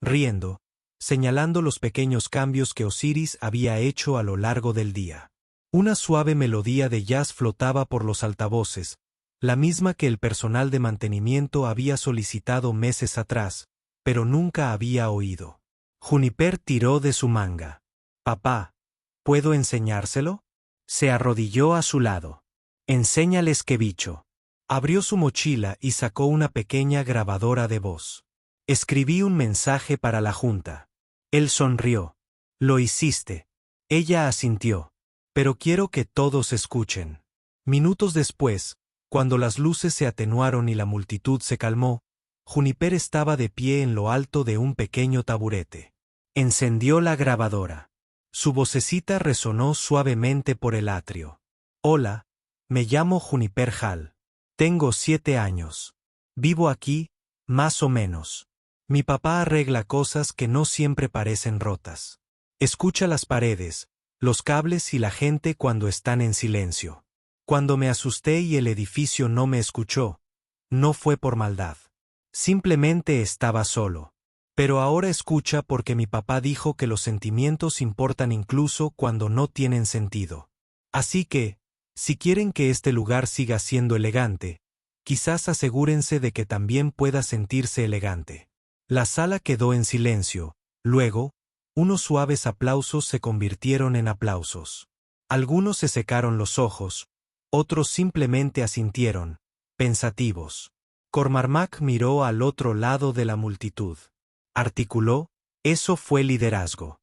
riendo, señalando los pequeños cambios que Osiris había hecho a lo largo del día. Una suave melodía de jazz flotaba por los altavoces, la misma que el personal de mantenimiento había solicitado meses atrás, pero nunca había oído. Juniper tiró de su manga. «Papá, ¿puedo enseñárselo?» Se arrodilló a su lado. «Enséñales qué bicho». Abrió su mochila y sacó una pequeña grabadora de voz. «Escribí un mensaje para la junta». Él sonrió. «Lo hiciste». Ella asintió. «Pero quiero que todos escuchen». Minutos después, cuando las luces se atenuaron y la multitud se calmó, Juniper estaba de pie en lo alto de un pequeño taburete. Encendió la grabadora. Su vocecita resonó suavemente por el atrio. «Hola, me llamo Juniper Hall. Tengo 7 años. Vivo aquí, más o menos. Mi papá arregla cosas que no siempre parecen rotas. Escucha las paredes, los cables y la gente cuando están en silencio. Cuando me asusté y el edificio no me escuchó, no fue por maldad. Simplemente estaba solo. Pero ahora escucha porque mi papá dijo que los sentimientos importan incluso cuando no tienen sentido. Así que, si quieren que este lugar siga siendo elegante, quizás asegúrense de que también pueda sentirse elegante. La sala quedó en silencio. Luego, unos suaves aplausos se convirtieron en aplausos. Algunos se secaron los ojos, otros simplemente asintieron, pensativos. Cormac miró al otro lado de la multitud. Articuló, eso fue liderazgo.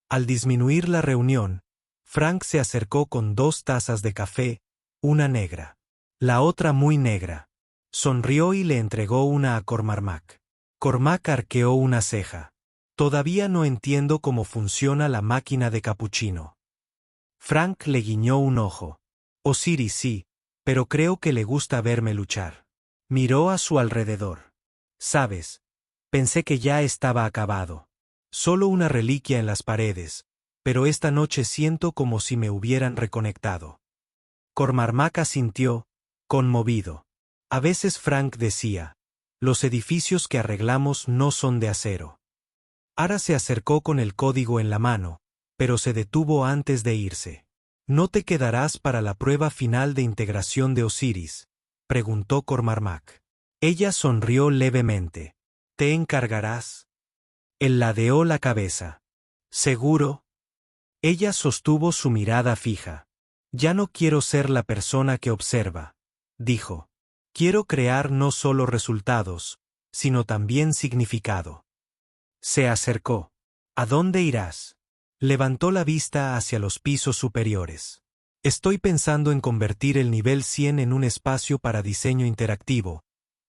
Al disminuir la reunión, Frank se acercó con 2 tazas de café, una negra. La otra muy negra. Sonrió y le entregó una a Cormac. Cormac arqueó una ceja. Todavía no entiendo cómo funciona la máquina de capuchino. Frank le guiñó un ojo. Osiris sí, pero creo que le gusta verme luchar. Miró a su alrededor. ¿Sabes? Pensé que ya estaba acabado. Solo una reliquia en las paredes, pero esta noche siento como si me hubieran reconectado. Cormac asintió, conmovido. A veces Frank decía, los edificios que arreglamos no son de acero. Ara se acercó con el código en la mano, pero se detuvo antes de irse. ¿No te quedarás para la prueba final de integración de Osiris?, preguntó Cormac. Ella sonrió levemente. ¿Te encargarás? Él ladeó la cabeza. ¿Seguro? Ella sostuvo su mirada fija. Ya no quiero ser la persona que observa, dijo. Quiero crear no solo resultados, sino también significado. Se acercó. ¿A dónde irás? Levantó la vista hacia los pisos superiores. Estoy pensando en convertir el nivel 100 en un espacio para diseño interactivo,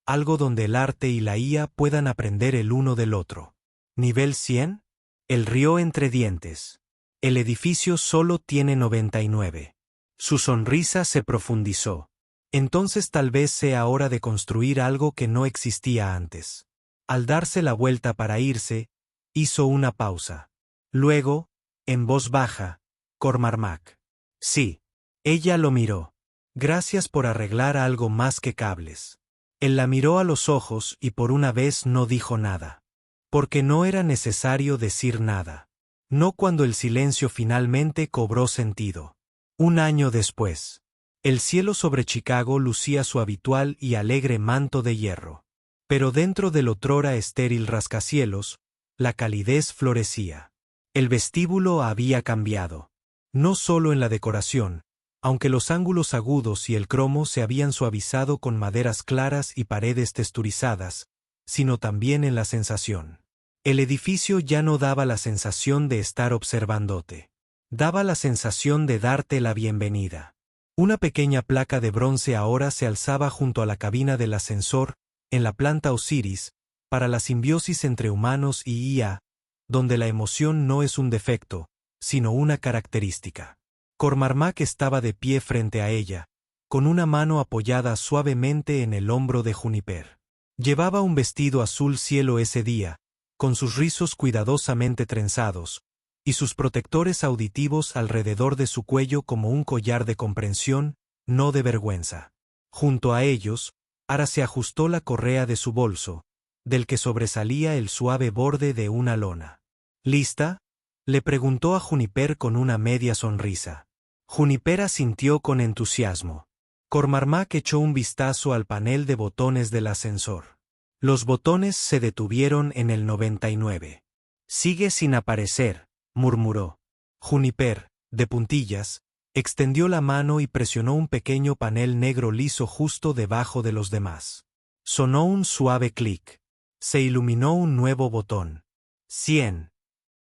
algo donde el arte y la IA puedan aprender el uno del otro. ¿Nivel 100? Él rió entre dientes. El edificio solo tiene 99. Su sonrisa se profundizó. Entonces tal vez sea hora de construir algo que no existía antes. Al darse la vuelta para irse, hizo una pausa. Luego, en voz baja, Cormac. Sí. Ella lo miró. Gracias por arreglar algo más que cables. Él la miró a los ojos y por una vez no dijo nada. Porque no era necesario decir nada. No cuando el silencio finalmente cobró sentido. Un año después. El cielo sobre Chicago lucía su habitual y alegre manto de hierro. Pero dentro del otrora estéril rascacielos, la calidez florecía. El vestíbulo había cambiado. No solo en la decoración, aunque los ángulos agudos y el cromo se habían suavizado con maderas claras y paredes texturizadas, sino también en la sensación. El edificio ya no daba la sensación de estar observándote. Daba la sensación de darte la bienvenida. Una pequeña placa de bronce ahora se alzaba junto a la cabina del ascensor, en la planta Osiris, para la simbiosis entre humanos y IA, donde la emoción no es un defecto, sino una característica. Cormac estaba de pie frente a ella, con una mano apoyada suavemente en el hombro de Juniper. Llevaba un vestido azul cielo ese día, con sus rizos cuidadosamente trenzados, y sus protectores auditivos alrededor de su cuello como un collar de comprensión, no de vergüenza. Junto a ellos, Ara se ajustó la correa de su bolso, del que sobresalía el suave borde de una lona. ¿Lista?, le preguntó a Juniper con una media sonrisa. Juniper asintió con entusiasmo. Cormac echó un vistazo al panel de botones del ascensor. Los botones se detuvieron en el 99. Sigue sin aparecer, murmuró. Juniper, de puntillas, extendió la mano y presionó un pequeño panel negro liso justo debajo de los demás. Sonó un suave clic. Se iluminó un nuevo botón. 100.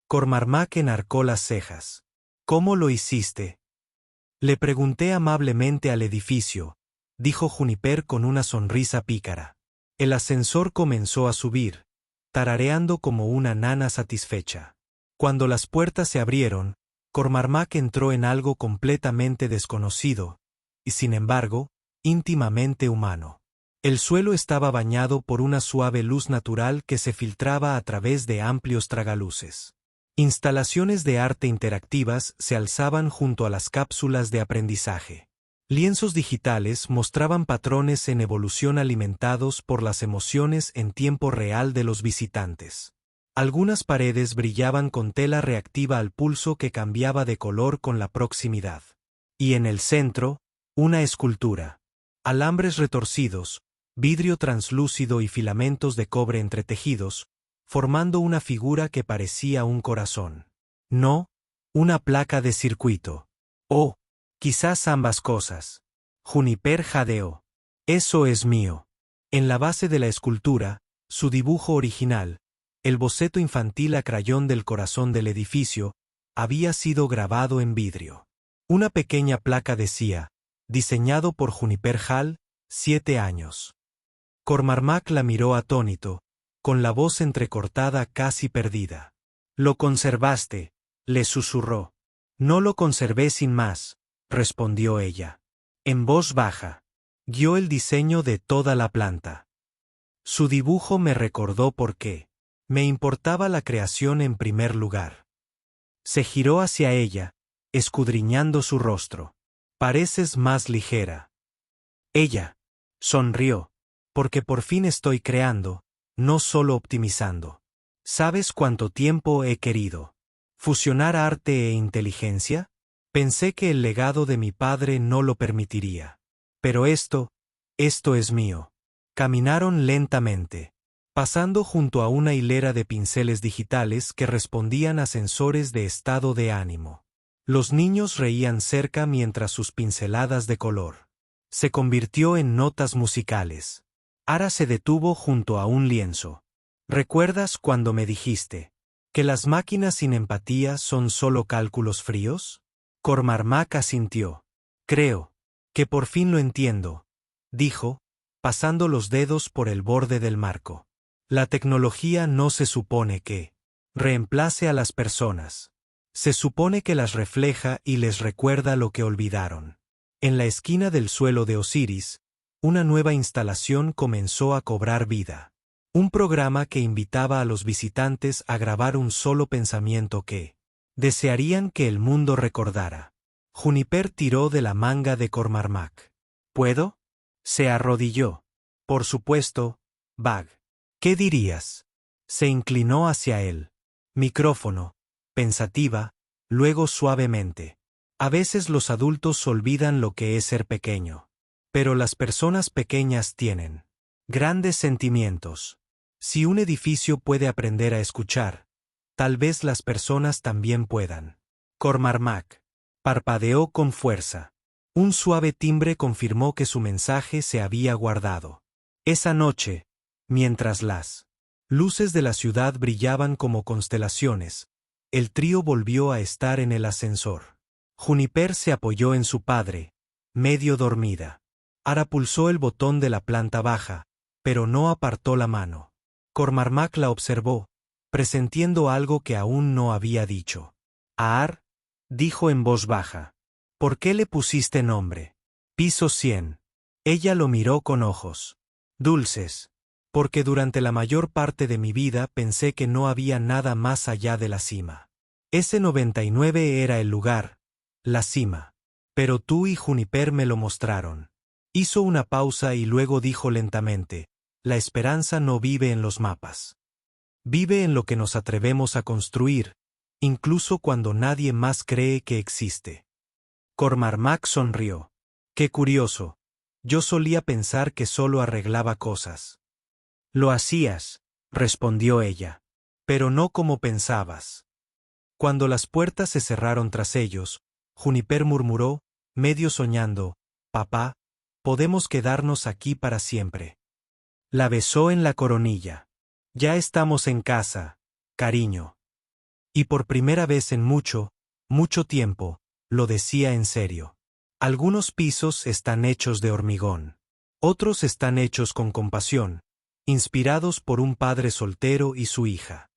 Cormac enarcó las cejas. ¿Cómo lo hiciste? Le pregunté amablemente al edificio, dijo Juniper con una sonrisa pícara. El ascensor comenzó a subir, tarareando como una nana satisfecha. Cuando las puertas se abrieron, Cormac entró en algo completamente desconocido, y sin embargo, íntimamente humano. El suelo estaba bañado por una suave luz natural que se filtraba a través de amplios tragaluces. Instalaciones de arte interactivas se alzaban junto a las cápsulas de aprendizaje. Lienzos digitales mostraban patrones en evolución alimentados por las emociones en tiempo real de los visitantes. Algunas paredes brillaban con tela reactiva al pulso que cambiaba de color con la proximidad. Y en el centro, una escultura. Alambres retorcidos, vidrio translúcido y filamentos de cobre entretejidos, formando una figura que parecía un corazón. No, una placa de circuito. Oh, quizás ambas cosas. Juniper jadeó. Eso es mío. En la base de la escultura, su dibujo original, el boceto infantil a crayón del corazón del edificio, había sido grabado en vidrio. Una pequeña placa decía, diseñado por Juniper Hall, 7 años. Cormac la miró atónito, con la voz entrecortada casi perdida. «Lo conservaste», le susurró. «No lo conservé sin más», respondió ella. En voz baja. Guió el diseño de toda la planta. Su dibujo me recordó por qué. Me importaba la creación en primer lugar. Se giró hacia ella, escudriñando su rostro. «Pareces más ligera». Ella sonrió. «Porque por fin estoy creando, no solo optimizando. ¿Sabes cuánto tiempo he querido fusionar arte e inteligencia? Pensé que el legado de mi padre no lo permitiría. Pero esto es mío». Caminaron lentamente, pasando junto a una hilera de pinceles digitales que respondían a sensores de estado de ánimo. Los niños reían cerca mientras sus pinceladas de color se convirtió en notas musicales. Ara se detuvo junto a un lienzo. ¿Recuerdas cuando me dijiste que las máquinas sin empatía son solo cálculos fríos? Cormac asintió. «Creo que por fin lo entiendo», dijo, pasando los dedos por el borde del marco. «La tecnología no se supone que reemplace a las personas. Se supone que las refleja y les recuerda lo que olvidaron». En la esquina del suelo de Osiris, una nueva instalación comenzó a cobrar vida. Un programa que invitaba a los visitantes a grabar un solo pensamiento que desearían que el mundo recordara. Juniper tiró de la manga de Cormac. «¿Puedo?» Se arrodilló. «Por supuesto, Bag. ¿Qué dirías?» Se inclinó hacia él. Micrófono. Pensativa, luego suavemente. «A veces los adultos olvidan lo que es ser pequeño. Pero las personas pequeñas tienen grandes sentimientos. Si un edificio puede aprender a escuchar, tal vez las personas también puedan». Cormac parpadeó con fuerza. Un suave timbre confirmó que su mensaje se había guardado. Esa noche, mientras las luces de la ciudad brillaban como constelaciones, el trío volvió a estar en el ascensor. Juniper se apoyó en su padre, medio dormida. Ara pulsó el botón de la planta baja, pero no apartó la mano. Cormac la observó, presintiendo algo que aún no había dicho. «Aar», dijo en voz baja. «¿Por qué le pusiste nombre?» «Piso 100». Ella lo miró con ojos dulces. «Porque durante la mayor parte de mi vida pensé que no había nada más allá de la cima. Ese 99 era el lugar, la cima. Pero tú y Juniper me lo mostraron». Hizo una pausa y luego dijo lentamente, «La esperanza no vive en los mapas. Vive en lo que nos atrevemos a construir, incluso cuando nadie más cree que existe». Cormac sonrió. «Qué curioso. Yo solía pensar que solo arreglaba cosas». «Lo hacías», respondió ella. «Pero no como pensabas». Cuando las puertas se cerraron tras ellos, Juniper murmuró, medio soñando, «Papá, podemos quedarnos aquí para siempre». La besó en la coronilla. «Ya estamos en casa, cariño». Y por primera vez en mucho, mucho tiempo, lo decía en serio. Algunos pisos están hechos de hormigón. Otros están hechos con compasión, inspirados por un padre soltero y su hija.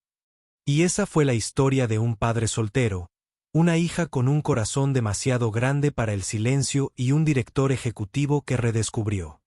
Y esa fue la historia de un padre soltero, una hija con un corazón demasiado grande para el silencio y un director ejecutivo que redescubrió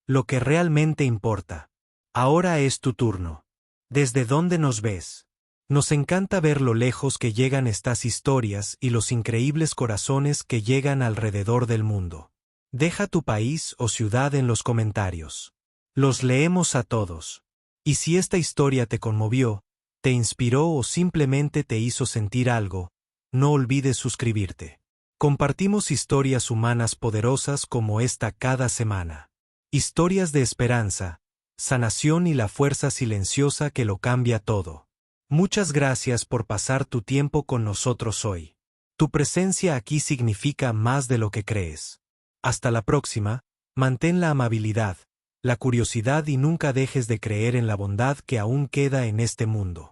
lo que realmente importa. Ahora es tu turno. ¿Desde dónde nos ves? Nos encanta ver lo lejos que llegan estas historias y los increíbles corazones que llegan alrededor del mundo. Deja tu país o ciudad en los comentarios. Los leemos a todos. Y si esta historia te conmovió, te inspiró o simplemente te hizo sentir algo, no olvides suscribirte. Compartimos historias humanas poderosas como esta cada semana. Historias de esperanza, sanación y la fuerza silenciosa que lo cambia todo. Muchas gracias por pasar tu tiempo con nosotros hoy. Tu presencia aquí significa más de lo que crees. Hasta la próxima, mantén la amabilidad, la curiosidad y nunca dejes de creer en la bondad que aún queda en este mundo.